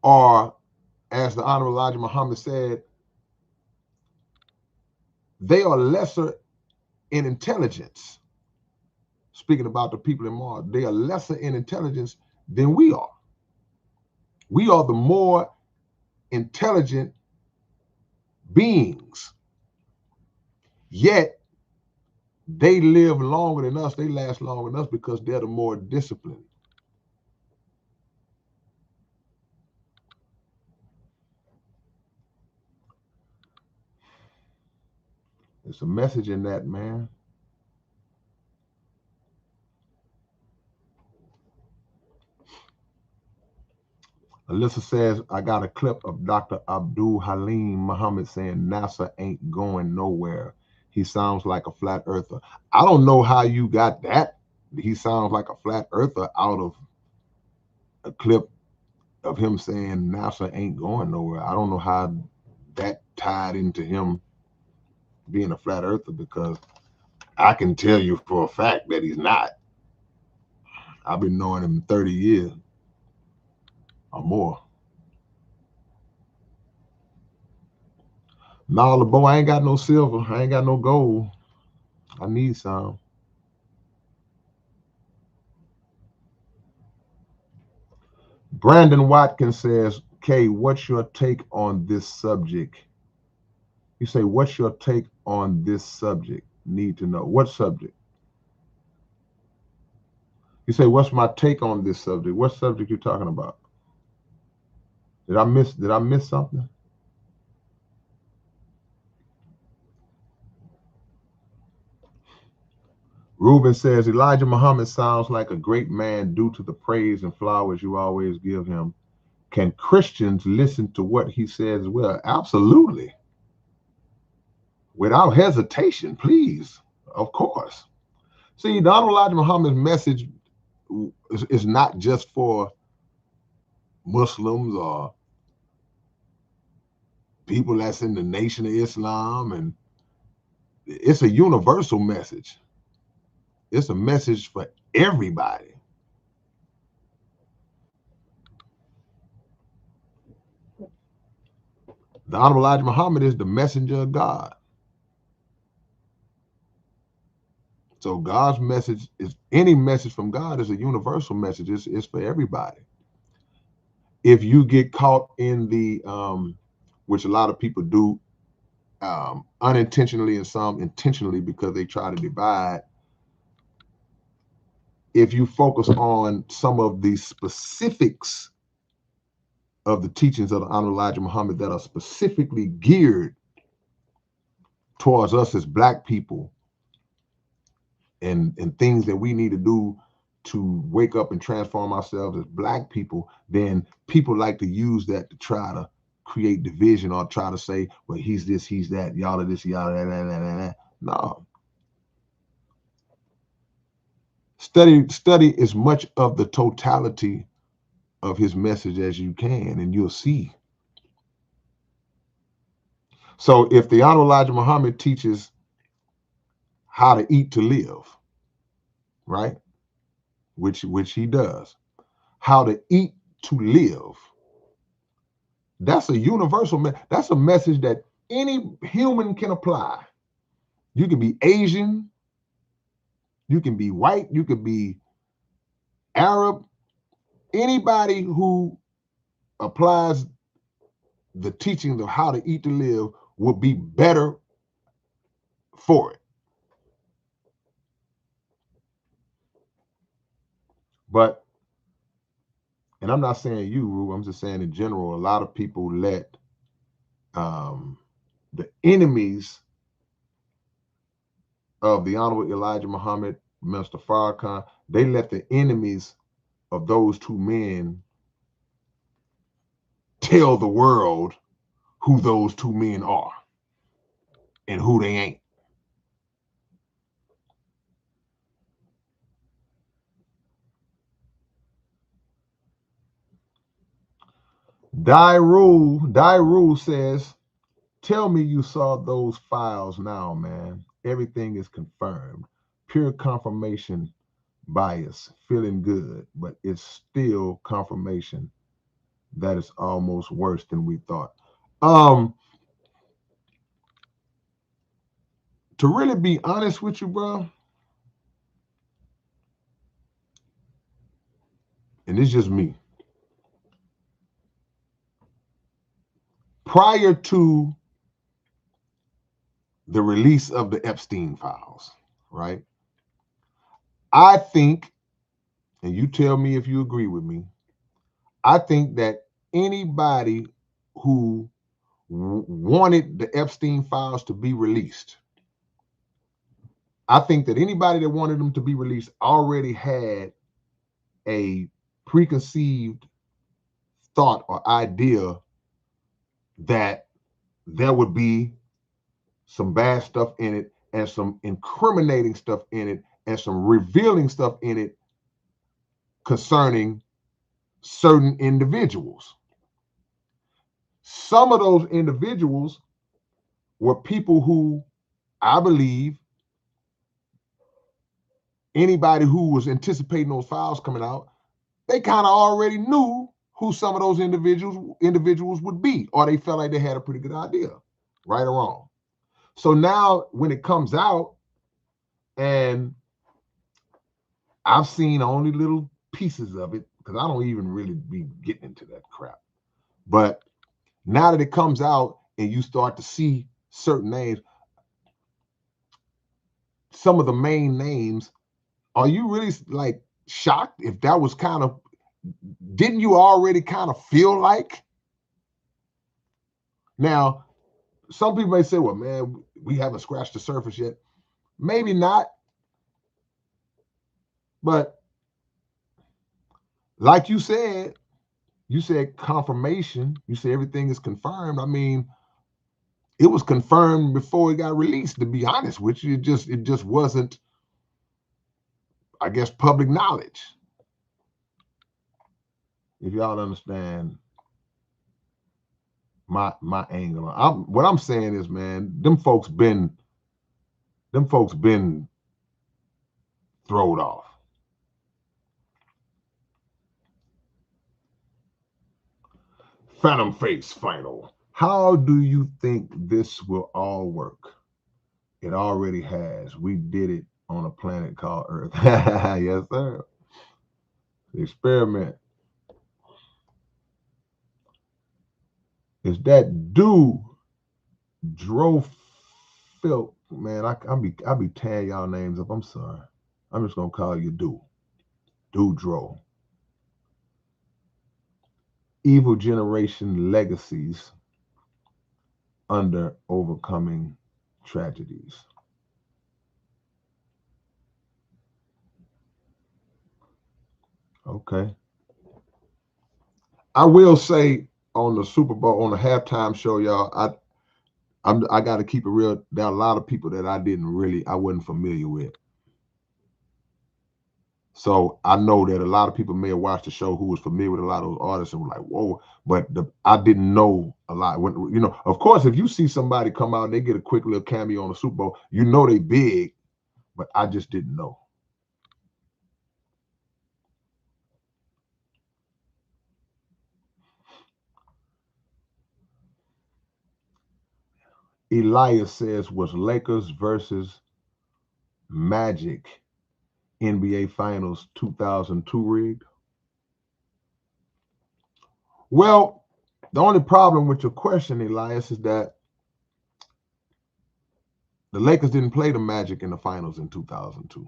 are, as the Honorable Elijah Muhammad said, they are lesser in intelligence. Speaking about the people in Mars, they are lesser in intelligence than we are. We are the more intelligent beings. Yet they live longer than us. They last longer than us because they're the more disciplined. It's a message in that, man. Alyssa says, I got a clip of Dr. Abdul Halim Muhammad saying NASA ain't going nowhere. He sounds like a flat earther. I don't know how you got that. He sounds like a flat earther out of a clip of him saying NASA ain't going nowhere. I don't know how that tied into him being a flat earther, because I can tell you for a fact that he's not. I've been knowing him 30 years or more. Nah, LeBeau, I ain't got no silver. I ain't got no gold. I need some. Brandon Watkins says, Kay, what's your take on this subject? You say, what's your take on this subject? Need to know. What subject? You say, what's my take on this subject? What subject you talking about? Did I miss something? Reuben says, Elijah Muhammad sounds like a great man due to the praise and flowers you always give him. Can Christians listen to what he says as well? Absolutely. Without hesitation, please. Of course. See, Donald Elijah Muhammad's message is not just for Muslims or people that's in the Nation of Islam, and it's a universal message. It's a message for everybody. The Honorable Elijah Muhammad is the messenger of God. So God's message is, any message from God is a universal message. It's for everybody. If you get caught in the, which a lot of people do, unintentionally and some intentionally because they try to divide, if you focus on some of the specifics of the teachings of the Honorable Elijah Muhammad that are specifically geared towards us as Black people, and things that we need to do to wake up and transform ourselves as Black people, then people like to use that to try to create division or try to say, well, he's this, he's that, y'all are this, y'all are that. No. Study as much of the totality of his message as you can, and you'll see. So if the Honorable Elijah Muhammad teaches how to eat to live, right? Which he does, how to eat to live. That's a universal that's a message that any human can apply. You can be Asian, you can be white, you could be Arab. Anybody who applies the teachings of how to eat to live will be better for it. But, and I'm not saying you, Rue, I'm just saying in general, a lot of people let the enemies of the Honorable Elijah Muhammad, Mr. Farrakhan, they let the enemies of those two men tell the world who those two men are and who they ain't. Die Rule says, tell me you saw those files now, man. Everything is confirmed. Pure confirmation bias, feeling good, but it's still confirmation that it's almost worse than we thought. To really be honest with you, bro, and it's just me, prior to the release of the Epstein files, right? I think, and you tell me if you agree with me, I think that anybody who wanted the Epstein files to be released, I think that anybody that wanted them to be released already had a preconceived thought or idea that there would be some bad stuff in it and some incriminating stuff in it and some revealing stuff in it concerning certain individuals. Some of those individuals were people who, I believe, anybody who was anticipating those files coming out, they kind of already knew who some of those individuals would be, or they felt like they had a pretty good idea, right or wrong. So now when it comes out, and I've seen only little pieces of it because I don't even really be getting into that crap. But now that it comes out and you start to see certain names, some of the main names, are you really like shocked if that was kind of, didn't you already kind of feel like? Now, some people may say, well, man, we haven't scratched the surface yet. Maybe not. But like you said confirmation, you said everything is confirmed. I mean, it was confirmed before it got released, to be honest with you. It just wasn't, I guess, public knowledge. If y'all understand my angle. What I'm saying is, man, them folks been throwed off. Phantom Face final. How do you think this will all work? It already has. We did it on a planet called Earth. Yes, sir. The experiment is that do drove Phil, man. I be tearing y'all names up. I'm sorry. I'm just gonna call you Do Dro. Evil generation legacies under overcoming tragedies. Okay. I will say on the Super Bowl on the halftime show, y'all. I got to keep it real. There are a lot of people that I wasn't familiar with. So I know that a lot of people may have watched the show who was familiar with a lot of those artists and were like, "Whoa!" But I didn't know a lot. When of course, if you see somebody come out and they get a quick little cameo on the Super Bowl, you know they big. But I just didn't know. Elias says was Lakers versus Magic NBA Finals 2002 rigged. Well, the only problem with your question, Elias, is that the Lakers didn't play the Magic in the finals in 2002.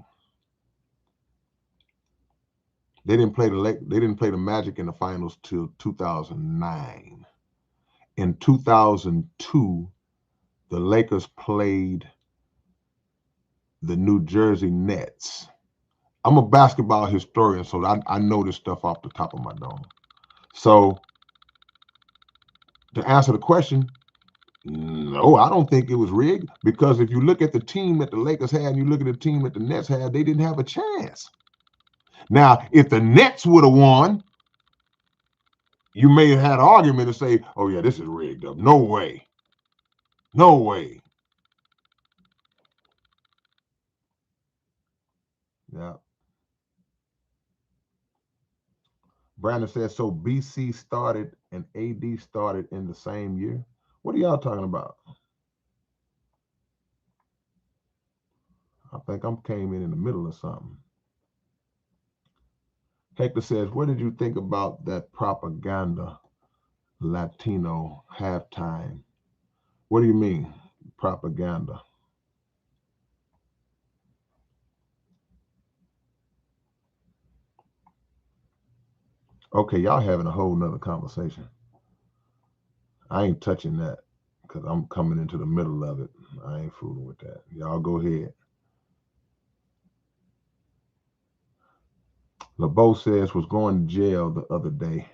They didn't play the Magic in the finals till 2009. In 2002, the Lakers played the New Jersey Nets. I'm a basketball historian, so I know this stuff off the top of my dome. So to answer the question, no, I don't think it was rigged because if you look at the team that the Lakers had and you look at the team that the Nets had, they didn't have a chance. Now, if the Nets would have won, you may have had an argument and say, "Oh yeah, this is rigged up." No way, no way. Yeah. Brandon says so. BC started and AD started in the same year. What are y'all talking about? I think I'm came in the middle of something. Hector says, "What did you think about that propaganda Latino halftime?" What do you mean, propaganda? Okay, y'all having a whole nother conversation. I ain't touching that because I'm coming into the middle of it. I ain't fooling with that. Y'all go ahead. LeBeau says was going to jail the other day,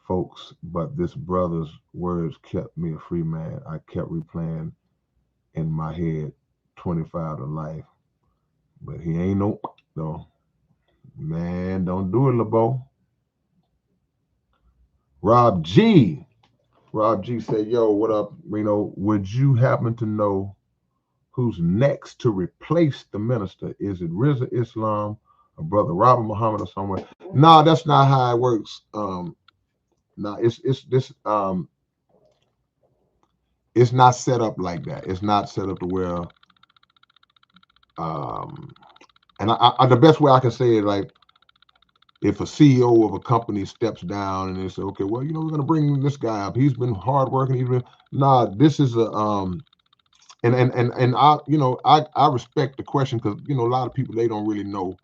folks, but this brother's words kept me a free man. I kept replaying in my head 25 to life. But he ain't no man, don't do it, LeBeau. Rob G. Rob G said, "Yo, what up, Reno? Would you happen to know who's next to replace the minister? Is it Riza Islam or Brother Robert Muhammad or someone?" Nah, that's not how it works. Nah, it's this it's not set up like that. It's not set up to where um and the best way I can say it, like if a CEO of a company steps down and they say, okay, well, we're gonna bring this guy up. He's been hardworking, nah, this is a and I respect the question because a lot of people they don't really know,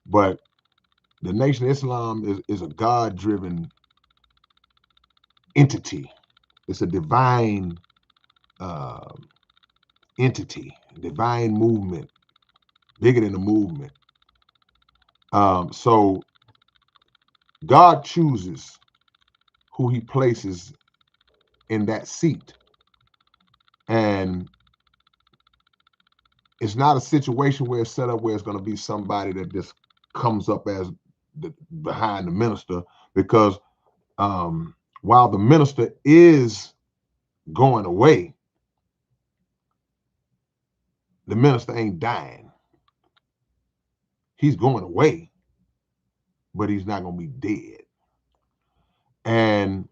but the Nation of Islam is a God-driven entity. It's a divine uh, entity, divine movement, bigger than the movement. So God chooses who He places in that seat, and it's not a situation where it's set up where it's going to be somebody that just comes up as behind the minister because while the minister is going away, the minister ain't dying. He's going away, but he's not going to be dead. And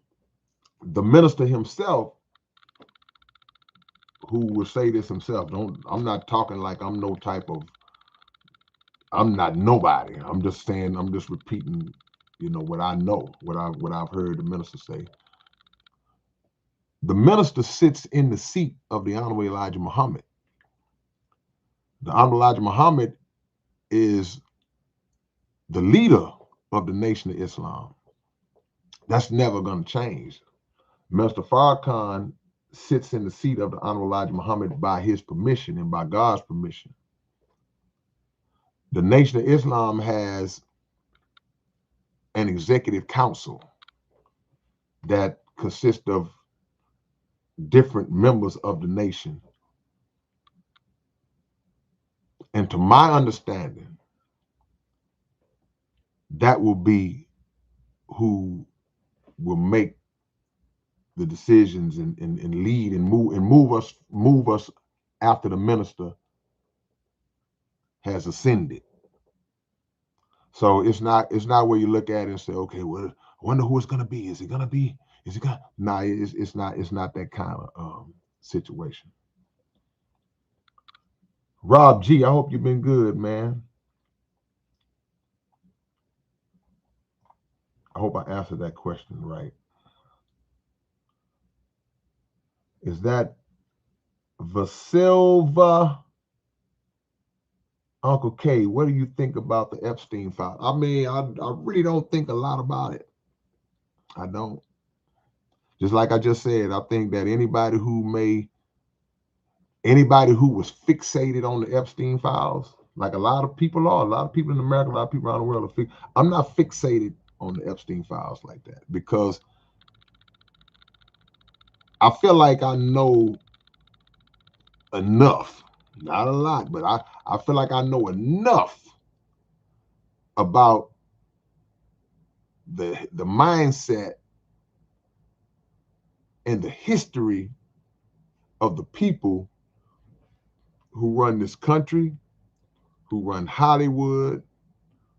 The minister himself, who will say this himself, I'm not talking like I'm no type of, I'm not nobody. I'm just saying, I'm just repeating, what I know, what I've heard the minister say. The minister sits in the seat of the Honorable Elijah Muhammad. The Honorable Elijah Muhammad is the leader of the Nation of Islam. That's never going to change. Minister Farrakhan sits in the seat of the Honorable Elijah Muhammad by his permission and by God's permission. The Nation of Islam has an executive council that consists of different members of the nation. And to my understanding, that will be who will make the decisions and lead and move us after the minister has ascended. So it's not where you look at it and say, okay, well, I wonder who it's gonna be. Is it gonna be? Is it gonna? Nah, it's not that kind of situation. Rob G, I hope you've been good, man. I hope I answered that question right. Is that Vasilva? Uncle K, what do you think about the Epstein file? I mean, I really don't think a lot about it. I don't. Just like I just said, I think that anybody who was fixated on the Epstein files, like a lot of people in America, a lot of people around the world are I'm not fixated on the Epstein files like that, because I feel like I know enough, not a lot, but I feel like I know enough about the mindset and the history of the people who run this country, who run Hollywood,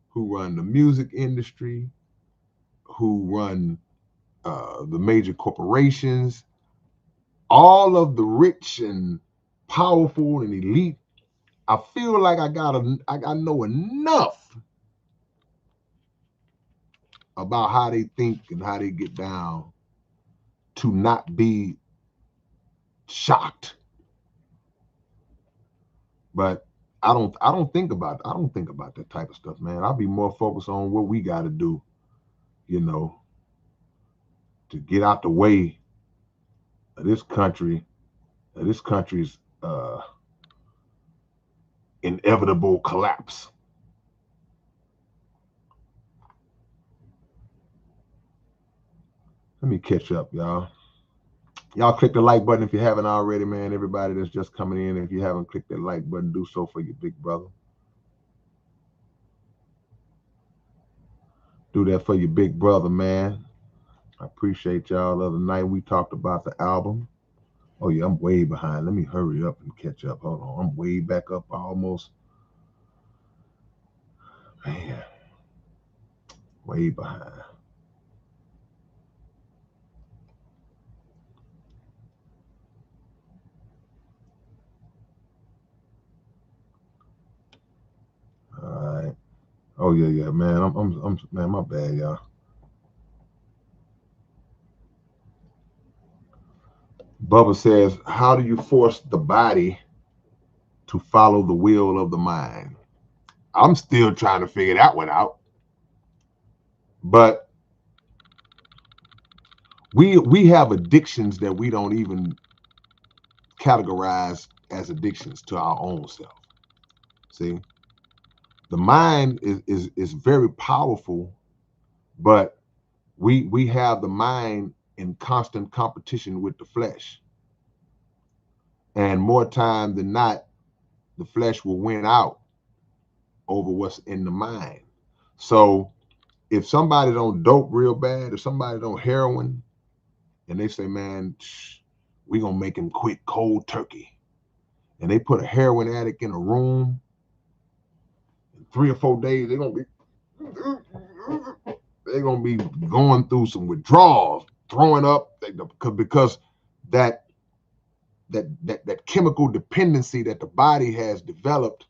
who run the music industry, who run the major corporations, all of the rich and powerful and elite. I feel like I know enough about how they think and how they get down to not be shocked. But I don't think about that type of stuff, man. I'll be more focused on what we got to do, to get out the way of this country's inevitable collapse. Let me catch up, y'all. Y'all click the like button if you haven't already, man. Everybody that's just coming in, if you haven't clicked that like button, do so for your big brother. Do that for your big brother, man. I appreciate y'all. The other night we talked about the album. Oh yeah, I'm way behind. Let me hurry up and catch up. Hold on. I'm way back up almost. Man, way behind. All right. Oh yeah, man. I'm man, my bad, y'all. Bubba says, how do you force the body to follow the will of the mind? I'm still trying to figure that one out. But we have addictions that we don't even categorize as addictions to our own self. See, the mind is very powerful, but we have the mind in constant competition with the flesh, and more time than not, the flesh will win out over what's in the mind. So if somebody don't dope real bad, if somebody don't heroin, and they say, man, we gonna make him quit cold turkey, and they put a heroin addict in a room, in 3 or 4 days, they're gonna be going through some withdrawals. throwing up because that chemical dependency that the body has developed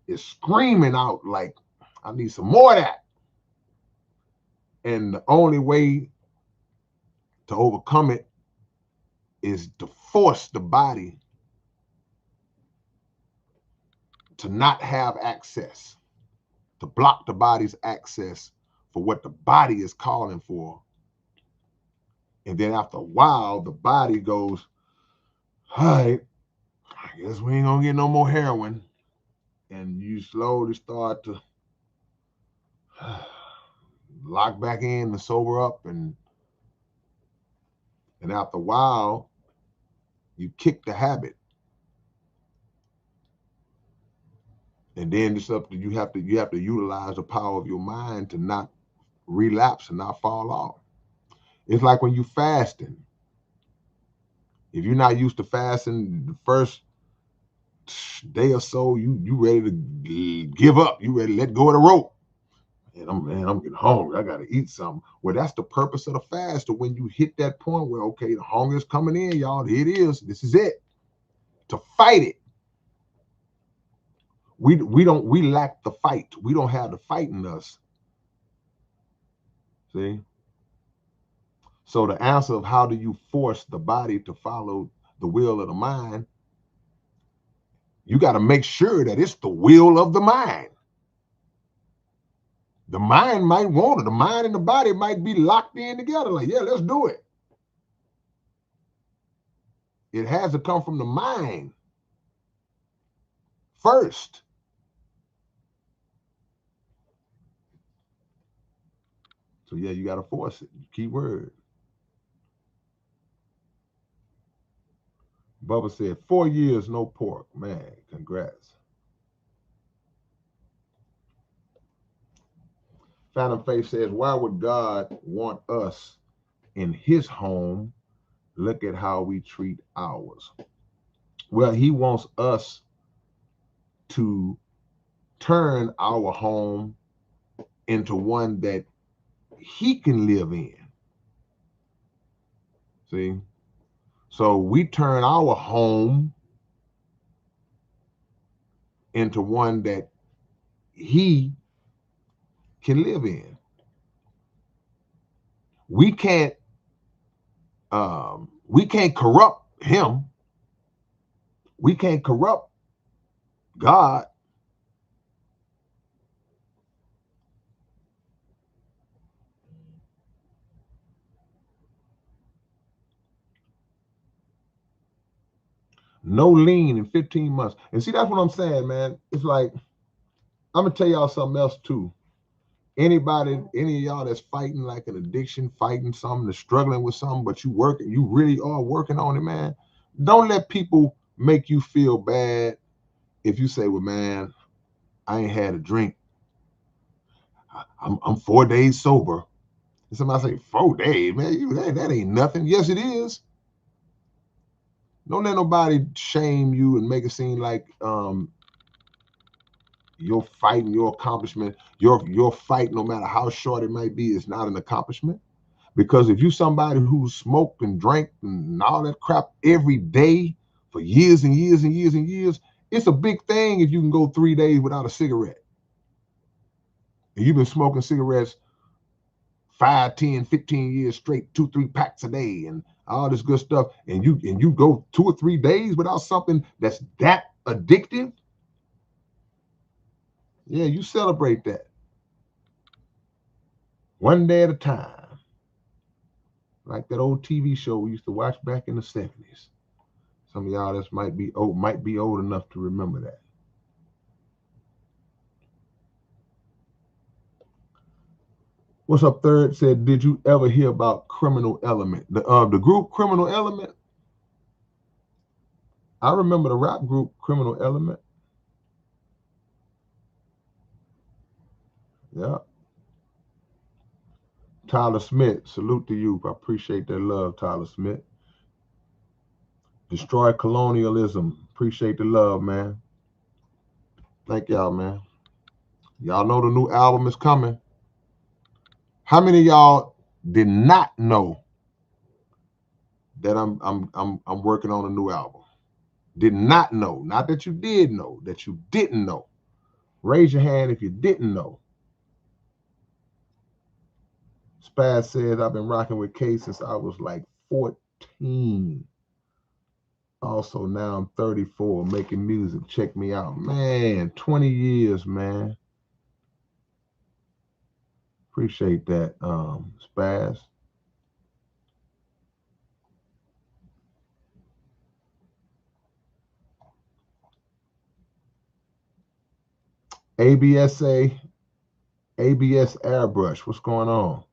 is screaming out like, I need some more of that. And the only way to overcome it is to force the body to not have access, to block the body's access for what the body is calling for. And then after a while, the body goes, all right, I guess we ain't gonna get no more heroin. And you slowly start to lock back in and sober up. And after a while, you kick the habit. And then it's up to you have to utilize the power of your mind to not relapse and not fall off. It's like when you fasting. If you're not used to fasting, the first day or so, you ready to give up. You ready to let go of the rope. And I'm getting hungry. I gotta eat something. Well, that's the purpose of the fast. To when you hit that point where, okay, the hunger is coming in, y'all. Here it is. This is it. To fight it. We lack the fight. We don't have the fight in us. See? So the answer of how do you force the body to follow the will of the mind, you got to make sure that it's the will of the mind. The mind might want it. The mind and the body might be locked in together. Like, yeah, let's do it. It has to come from the mind first. So yeah, you got to force it. Key word. Bubba said 4 years, no pork. Man, congrats. Phantom Faith says, why would God want us in his home? Look at how we treat ours. Well, he wants us to turn our home into one that he can live in. See? So we turn our home into one that he can live in. We can't corrupt him. We can't corrupt God. No lean in 15 months. And see, that's what I'm saying, man. It's like, I'm gonna tell y'all something else too. Any of y'all that's fighting like an addiction, fighting something, that's struggling with something, but you really are working on it, man. Don't let people make you feel bad if you say, well, man, I ain't had a drink. I'm 4 days sober. And somebody say, 4 days, man, that ain't nothing. Yes, it is. Don't let nobody shame you and make it seem like your fight and your accomplishment, your fight, no matter how short it might be, is not an accomplishment. Because if you somebody who smoked and drank and all that crap every day for years and years and years and years, it's a big thing if you can go 3 days without a cigarette. And you've been smoking cigarettes 5, 10, 15 years straight, 2, 3 packs a day and all this good stuff. And you go 2 or 3 days without something that's that addictive. Yeah, you celebrate that. One day at a time. Like that old TV show we used to watch back in the 70s. Some of y'all that might be old enough to remember that. What's up, Third? Said, did you ever hear about Criminal Element? The group Criminal Element? I remember the rap group Criminal Element. Yeah. Tyler Smith, salute to you. I appreciate that love, Tyler Smith. Destroy colonialism. Appreciate the love, man. Thank y'all, man. Y'all know the new album is coming. How many of y'all did not know that I'm working on a new album. Did not know. Not that you did know, that you didn't know. Raise your hand if you didn't know. Spaz says, I've been rocking with K since I was like 14. Also, now I'm 34, making music. Check me out. Man, 20 years, man. Appreciate that, Spaz. ABSA, ABS Airbrush. What's going on?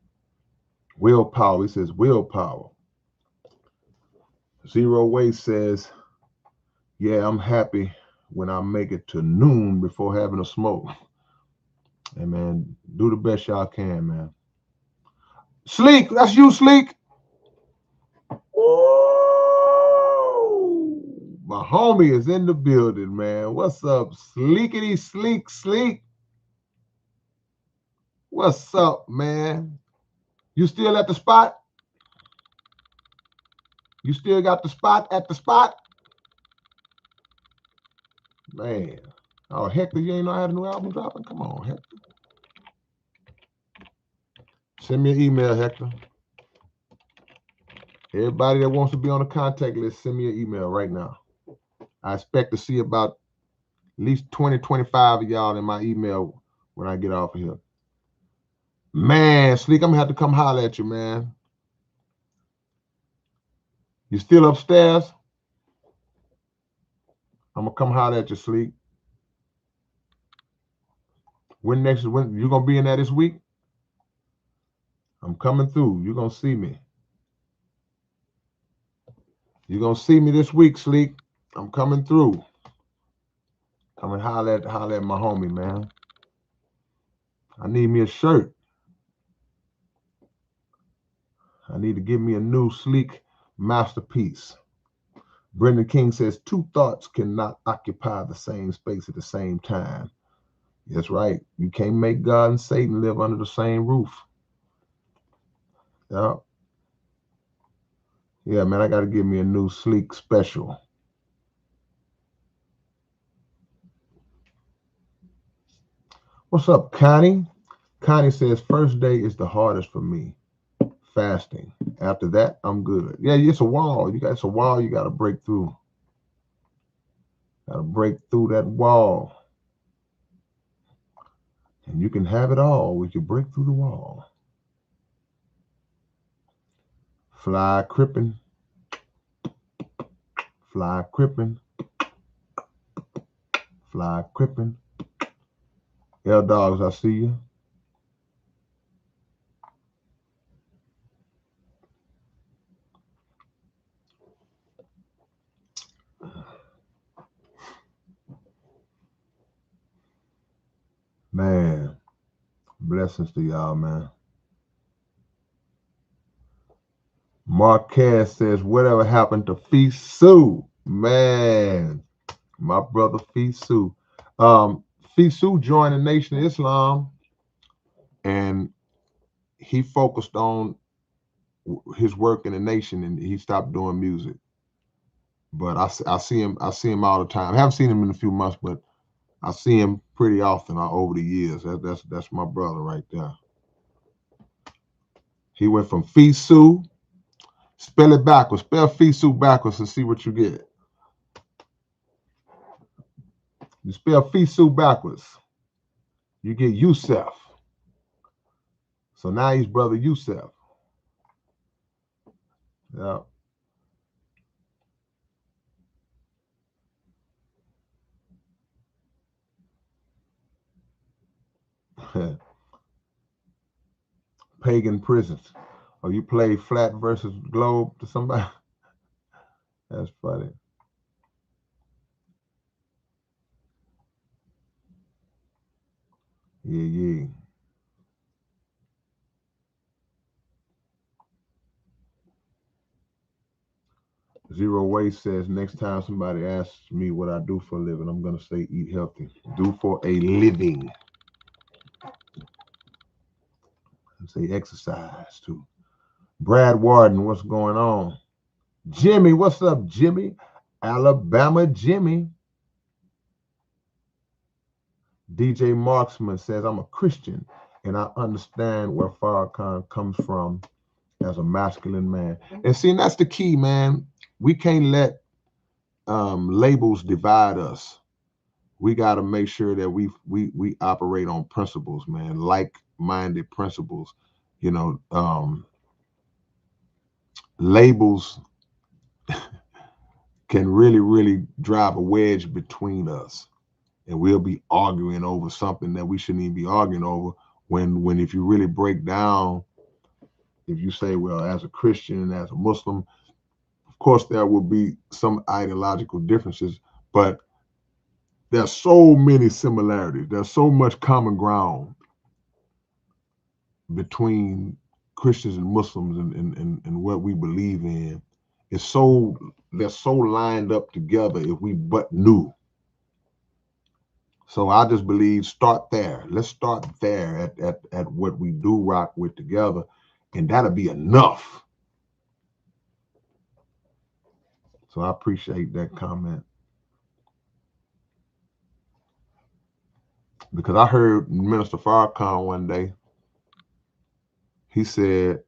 Willpower. He says willpower. Zero Waste says, yeah, I'm happy when I make it to noon before having a smoke. Hey, man, do the best y'all can, man. Sleek, that's you, Sleek. Ooh, my homie is in the building, man. What's up, Sleekity Sleek Sleek? What's up, man? You still at the spot? You still got the spot at the spot? Man. Oh, Hector, you ain't know I had a new album dropping? Come on, Hector. Send me an email, Hector. Everybody that wants to be on the contact list, send me an email right now. I expect to see about at least 20, 25 of y'all in my email when I get off of here. Man, Sleek, I'm going to have to come holler at you, man. You still upstairs? I'm going to come holler at you, Sleek. When you going to be in there this week? I'm coming through. You're going to see me. You're going to see me this week, Sleek. I'm coming through. Come and holler at my homie, man. I need me a shirt. I need to give me a new sleek masterpiece. Brendan King says, two thoughts cannot occupy the same space at the same time. That's right. You can't make God and Satan live under the same roof. Yeah. Yeah, man, I got to give me a new sleek special. What's up, Connie? Connie says, first day is the hardest for me. Fasting. After that, I'm good. Yeah, it's a wall. It's a wall you got to break through. Got to break through that wall. And you can have it all when you break through the wall. Fly crippin'. Fly crippin'. Fly crippin'. L Dogs, I see you. Man, blessings to y'all, man. Marquez says, whatever happened to Fisu? Man, my brother Fisu. Fisu joined the Nation of Islam, and he focused on his work in the nation, and he stopped doing music. But I see him all the time. I haven't seen him in a few months, but I see him pretty often over the years. That's my brother right there. He went from Fisu. Spell it backwards. Spell Fisu backwards and see what you get. You spell Fisu backwards, you get Yusef. So now he's brother Yusef. Yeah. Pagan prisons. Oh, you play flat versus globe to somebody? That's funny. Yeah. Zero Waste says, next time somebody asks me what I do for a living, I'm going to say eat healthy. Do for a living. And say exercise too. Brad Warden, what's going on? Jimmy, what's up, Jimmy? Alabama Jimmy. DJ Marksman says, I'm a Christian and I understand where Farrakhan comes from as a masculine man. And see, that's the key, man. We can't let labels divide us. We got to make sure that we operate on principles, man, like-minded principles. You know, labels can really drive a wedge between us, and we'll be arguing over something that we shouldn't even be arguing over. When if you really break down, if you say, well, as a Christian and as a Muslim, of course there will be some ideological differences, but there's so many similarities. There's so much common ground between Christians and Muslims and what we believe in. It's so they're so lined up together if we but knew. So I just believe start there. Let's start there at what we do rock with together, and that'll be enough. So I appreciate that comment because I heard Minister Farrakhan one day. He said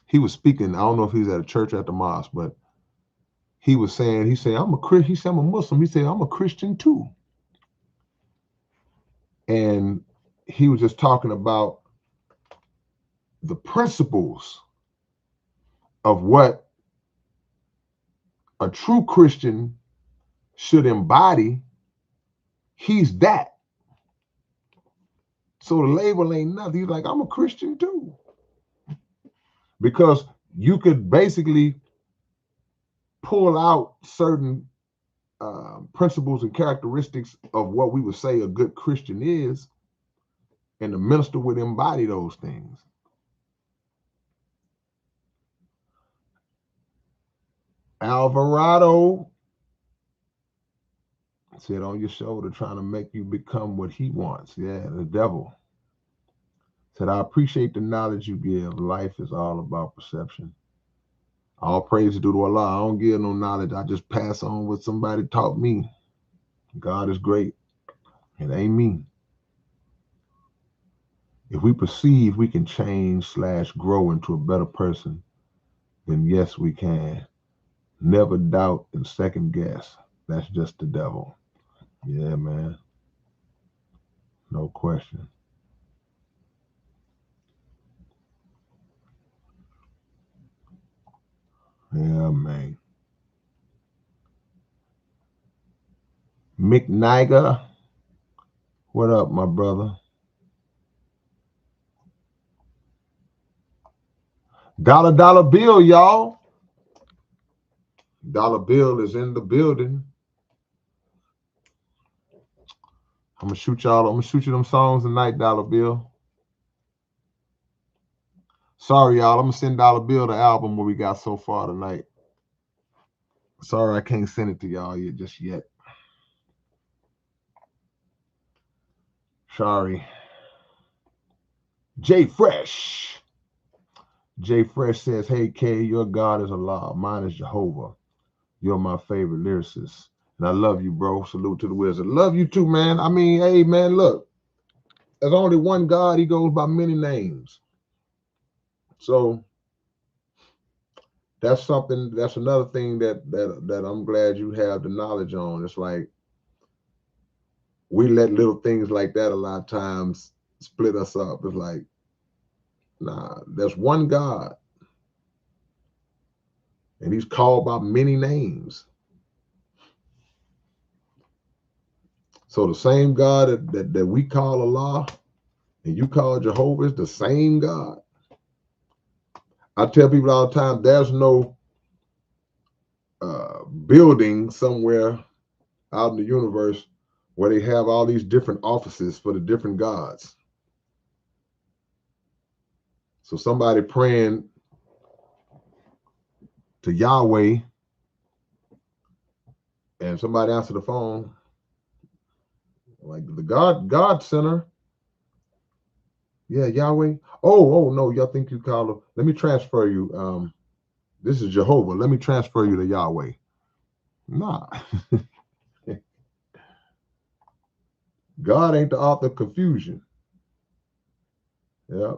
he was speaking. I don't know if he's at a church or at the mosque, but he said I'm a Christian. He said I'm a Muslim. He said I'm a Christian too. And he was just talking about the principles of what a true Christian should embody. He's that. So the label ain't nothing. He's like, I'm a Christian too. Because you could basically pull out certain principles and characteristics of what we would say a good Christian is, and the minister would embody those things. Alvarado said on your shoulder trying to make you become what he wants. Yeah, the devil. Said, I appreciate the knowledge you give. Life is all about perception. All praise due to Allah. I don't give no knowledge. I just pass on what somebody taught me. God is great. It ain't me. If we perceive we can change/grow into a better person, then yes, we can. Never doubt and second guess. That's just the devil. Yeah, man. No question. Yeah, man. Mick Niger, what up, my brother? Dollar bill, y'all. Dollar bill is in the building. I'm gonna shoot you them songs tonight, Dollar Bill. Sorry, y'all. I'm gonna send Dollar Bill the album what we got so far tonight. Sorry, I can't send it to y'all just yet. Sorry. Jay Fresh. Jay Fresh says, hey, K, your God is Allah. Mine is Jehovah. You're my favorite lyricist. And I love you, bro. Salute to the wizard. Love you too, man. I mean, hey, man, look. There's only one God. He goes by many names. So that's something, that's another thing that I'm glad you have the knowledge on. It's like we let little things like that a lot of times split us up. It's like, nah, there's one God. And he's called by many names. So the same God that we call Allah and you call Jehovah is the same God. I tell people all the time, there's no building somewhere out in the universe where they have all these different offices for the different gods. So somebody praying to Yahweh and somebody answer the phone, like the God Center. Yeah, Yahweh. Oh no, y'all think you call him. Let me transfer you. This is Jehovah. Let me transfer you to Yahweh. Nah. God ain't the author of confusion. Yeah.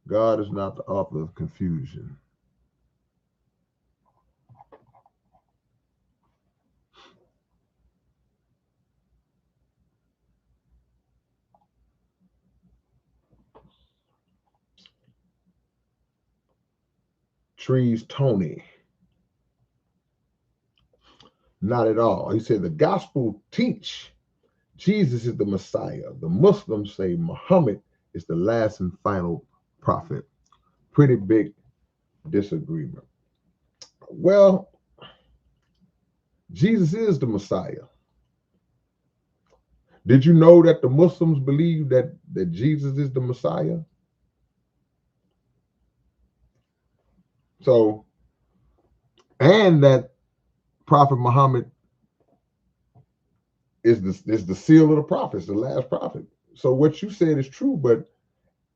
God is not the author of confusion. Trees Tony. Not at all. He said the gospel teach Jesus is the Messiah. The Muslims say Muhammad is the last and final prophet. Pretty big disagreement. Well, Jesus is the Messiah. Did you know that the Muslims believe that Jesus is the Messiah? So, and that Prophet Muhammad is the seal of the prophets, the last prophet. So what you said is true, but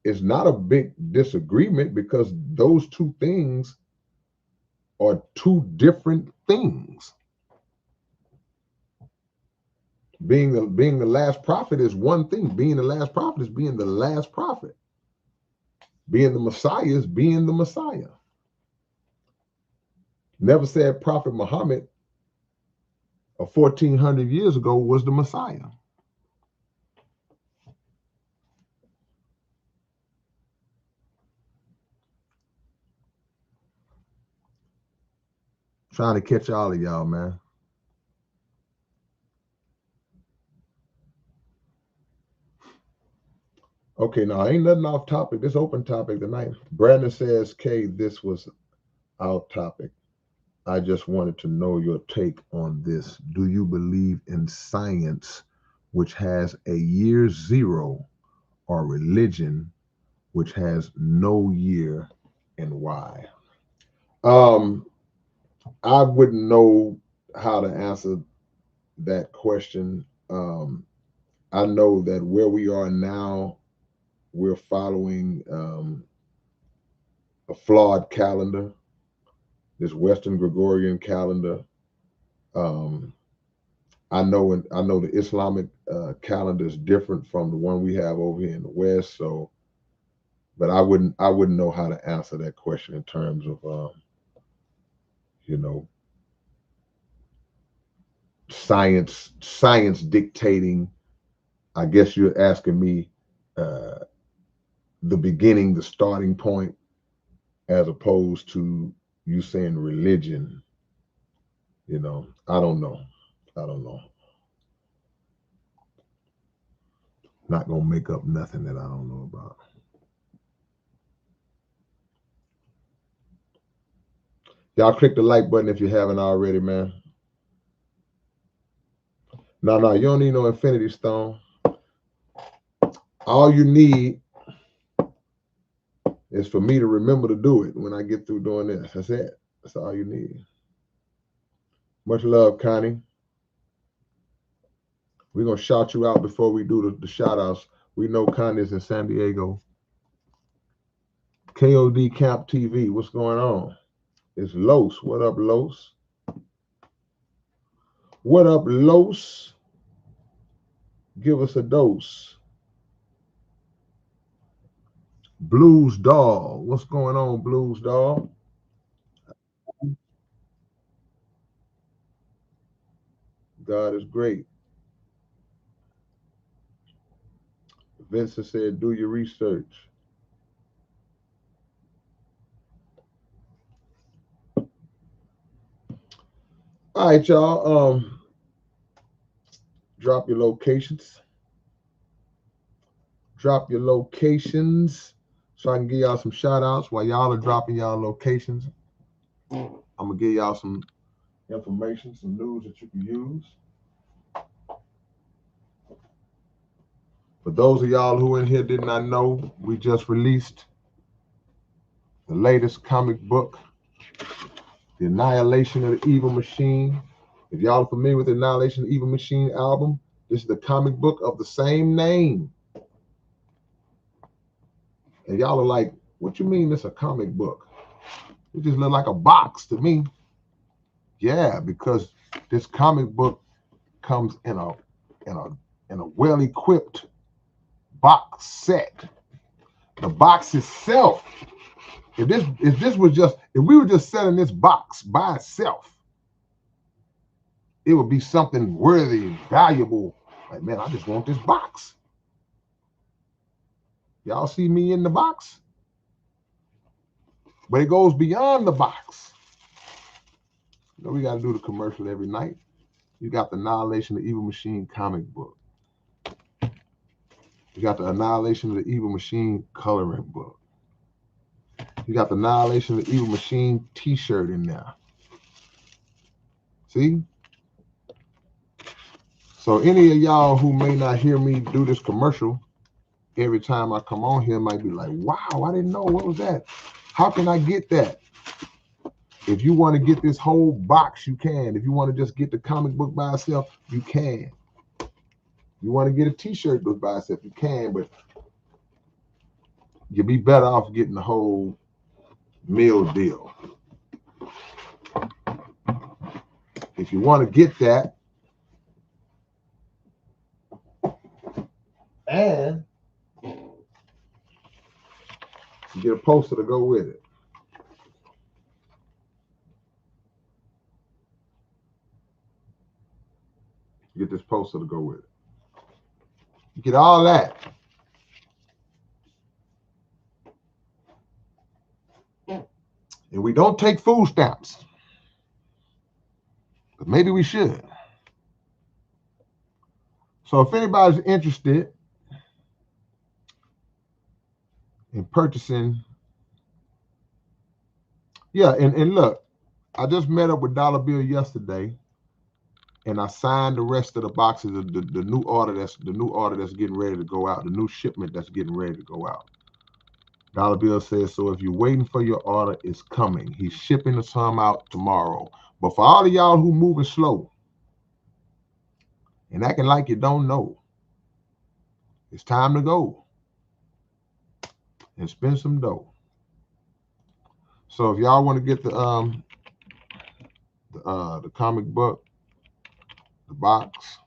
it's not a big disagreement because those two things are two different things. Being the last prophet is one thing. Being the last prophet is being the last prophet. Being the Messiah is being the Messiah. Never said Prophet Muhammad 1400 years ago was the Messiah. Trying to catch all of y'all, man. Okay, now ain't nothing off topic. This open topic tonight. Brandon says, Kay, this was our topic. I just wanted to know your take on this. Do you believe in science, which has a year zero, or religion, which has no year, and why? Um, I wouldn't know how to answer that question. I know that where we are now, we're following a flawed calendar, this Western Gregorian calendar. Um, I know the Islamic calendar is different from the one we have over here in the West. So, but I wouldn't know how to answer that question in terms of you know science dictating. I guess you're asking me uh, the beginning, the starting point, as opposed to you saying religion. I don't know. I don't know. Not gonna make up nothing that I don't know about. Y'all click the like button if you haven't already, man. No, you don't need no infinity stone. All you need is for me to remember to do it when I get through doing this. That's it. That's all you need. Much love, Connie. We're gonna shout you out before we do the shout outs. We know Connie's in San Diego. KOD Camp TV, what's going on? It's Los. What up, Los? What up, Los? Give us a dose. Blues Doll. What's going on, Blues Doll? God is great. Vincent said, do your research. All right, y'all. Drop your locations. Drop your locations so I can give y'all some shout outs while y'all are dropping y'all locations. I'm gonna give y'all some information, some news that you can use. For those of y'all who in here did not know, we just released the latest comic book, The Annihilation of the Evil Machine. If y'all are familiar with the Annihilation of the Evil Machine album, this is the comic book of the same name. And y'all are like, what you mean it's a comic book? It just look like a box to me. Yeah, because this comic book comes in a well-equipped box set. The box itself, if we were just selling this box by itself, it would be something worthy, valuable. Like, man, I just want this box. Y'all see me in the box? But it goes beyond the box. You know, we got to do the commercial every night. You got the Annihilation of the Evil Machine comic book. You got the Annihilation of the Evil Machine coloring book. You got the Annihilation of the Evil Machine t-shirt in there. See? So any of y'all who may not hear me do this commercial, every time I come on here might be like, wow, I didn't know. What was that? How can I get that? If you want to get this whole box, you can. If you want to just get the comic book by itself, you can. You want to get a t-shirt by itself, you can, but you'd be better off getting the whole meal deal. If you want to get that, and you get a poster to go with it. You get this poster to go with it. You get all that. And we don't take food stamps. But maybe we should. So if anybody's interested in purchasing, yeah, and look, I just met up with Dollar Bill yesterday, and I signed the rest of the boxes of the new order that's getting ready to go out, the new shipment that's getting ready to go out. Dollar Bill says, so if you're waiting for your order, it's coming. He's shipping some out tomorrow. But for all of y'all who moving slow and acting like you don't know, it's time to go and spend some dough. So if y'all want to get the comic book, the box,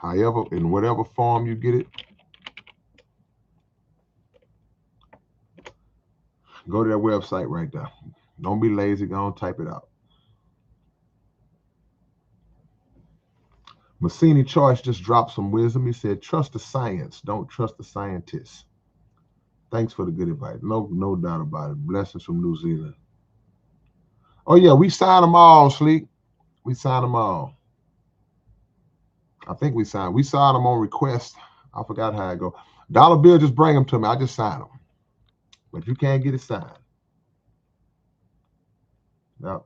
however, in whatever form you get it, go to that website right there. Don't be lazy. Go and type it out. Massini Choice just dropped some wisdom. He said, trust the science. Don't trust the scientists. Thanks for the good advice. No doubt about it. Blessings from New Zealand. Oh, yeah, we signed them all, Sleek. We signed them all. I think we signed them on request. I forgot how it go. Dollar Bill, just bring them to me. I just signed them. But you can't get it signed. No.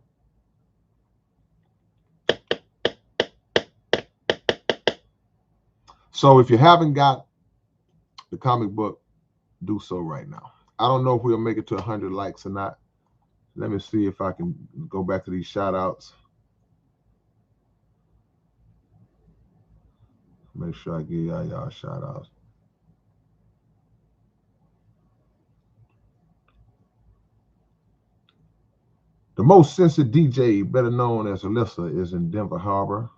So if you haven't got the comic book, do so right now. I don't know if we'll make it to 100 likes or not. Let me see if I can go back to these shout outs. Make sure I give y'all shout outs. The most sensitive DJ, better known as Alyssa, is in Denver Harbor.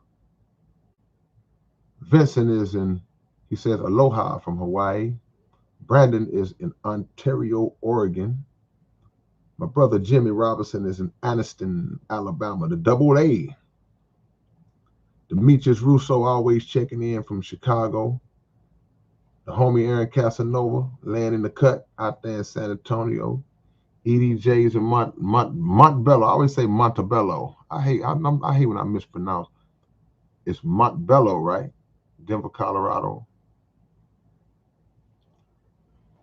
Vincent is he says aloha from Hawaii. Brandon is in Ontario, Oregon. My brother Jimmy Robinson is in Anniston, Alabama, the double A. Demetrius Russo always checking in from Chicago. The homie Aaron Casanova laying in the cut out there in San Antonio. EDJ's in Montbello. I always say Montebello. I hate when I mispronounce. It's Montbello, right? Denver, Colorado.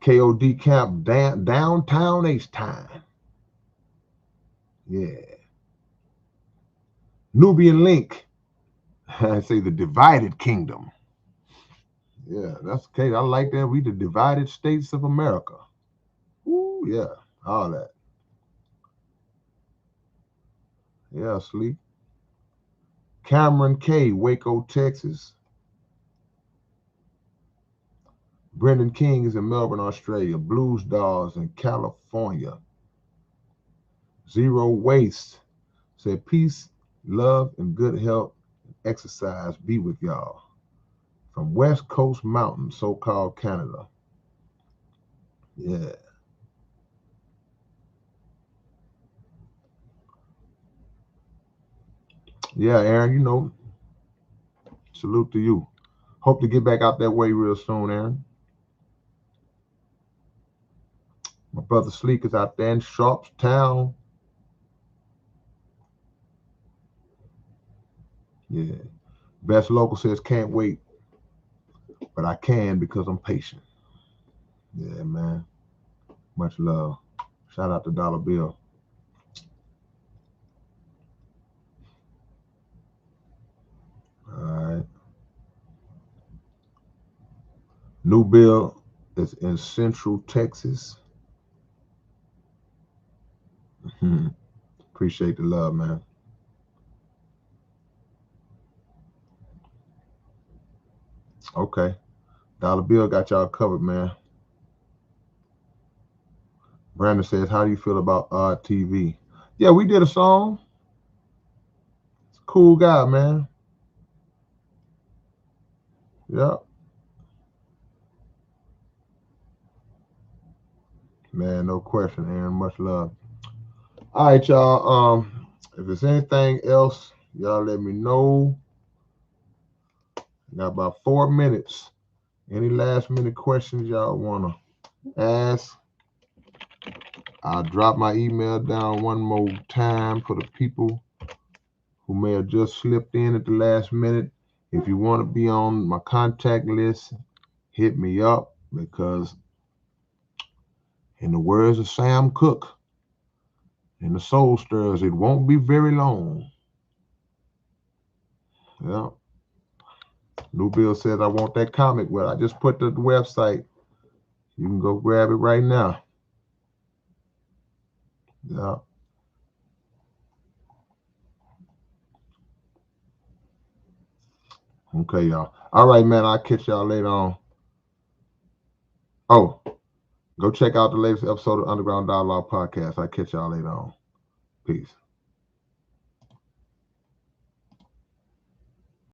KOD camp downtown H-Time. Yeah. Nubian Link. I say the divided kingdom. Yeah, that's okay. I like that. We the divided states of America. Ooh, yeah, all that. Yeah, sleep. Cameron K, Waco, Texas. Brendan King is in Melbourne, Australia. Blues Dolls in California. Zero Waste said, peace, love, and good health and exercise be with y'all. From West Coast Mountain, so-called Canada. Yeah. Yeah, Aaron, salute to you. Hope to get back out that way real soon, Aaron. My brother Sleek is out there in Sharpstown. Yeah. Best Local says, can't wait, but I can because I'm patient. Yeah, man. Much love. Shout out to Dollar Bill. All right. New Bill is in Central Texas. Appreciate the love, man. Okay. Dollar Bill got y'all covered, man. Brandon says, how do you feel about Odd TV? Yeah, we did a song. It's a cool guy, man. Yeah. Man, no question, Aaron. Much love. All right, y'all. If there's anything else, y'all let me know. Got about 4 minutes. Any last minute questions y'all wanna ask? I'll drop my email down one more time for the people who may have just slipped in at the last minute. If you want to be on my contact list, hit me up because, in the words of Sam Cooke in the Soul Stirrers, it won't be very long. Yeah. New Bill says, I want that comic. Well, I just put the website. You can go grab it right now. Yeah. Okay, y'all. All right, man. I'll catch y'all later on. Oh, go check out the latest episode of Underground Dialogue Podcast. I'll catch y'all later on. Peace.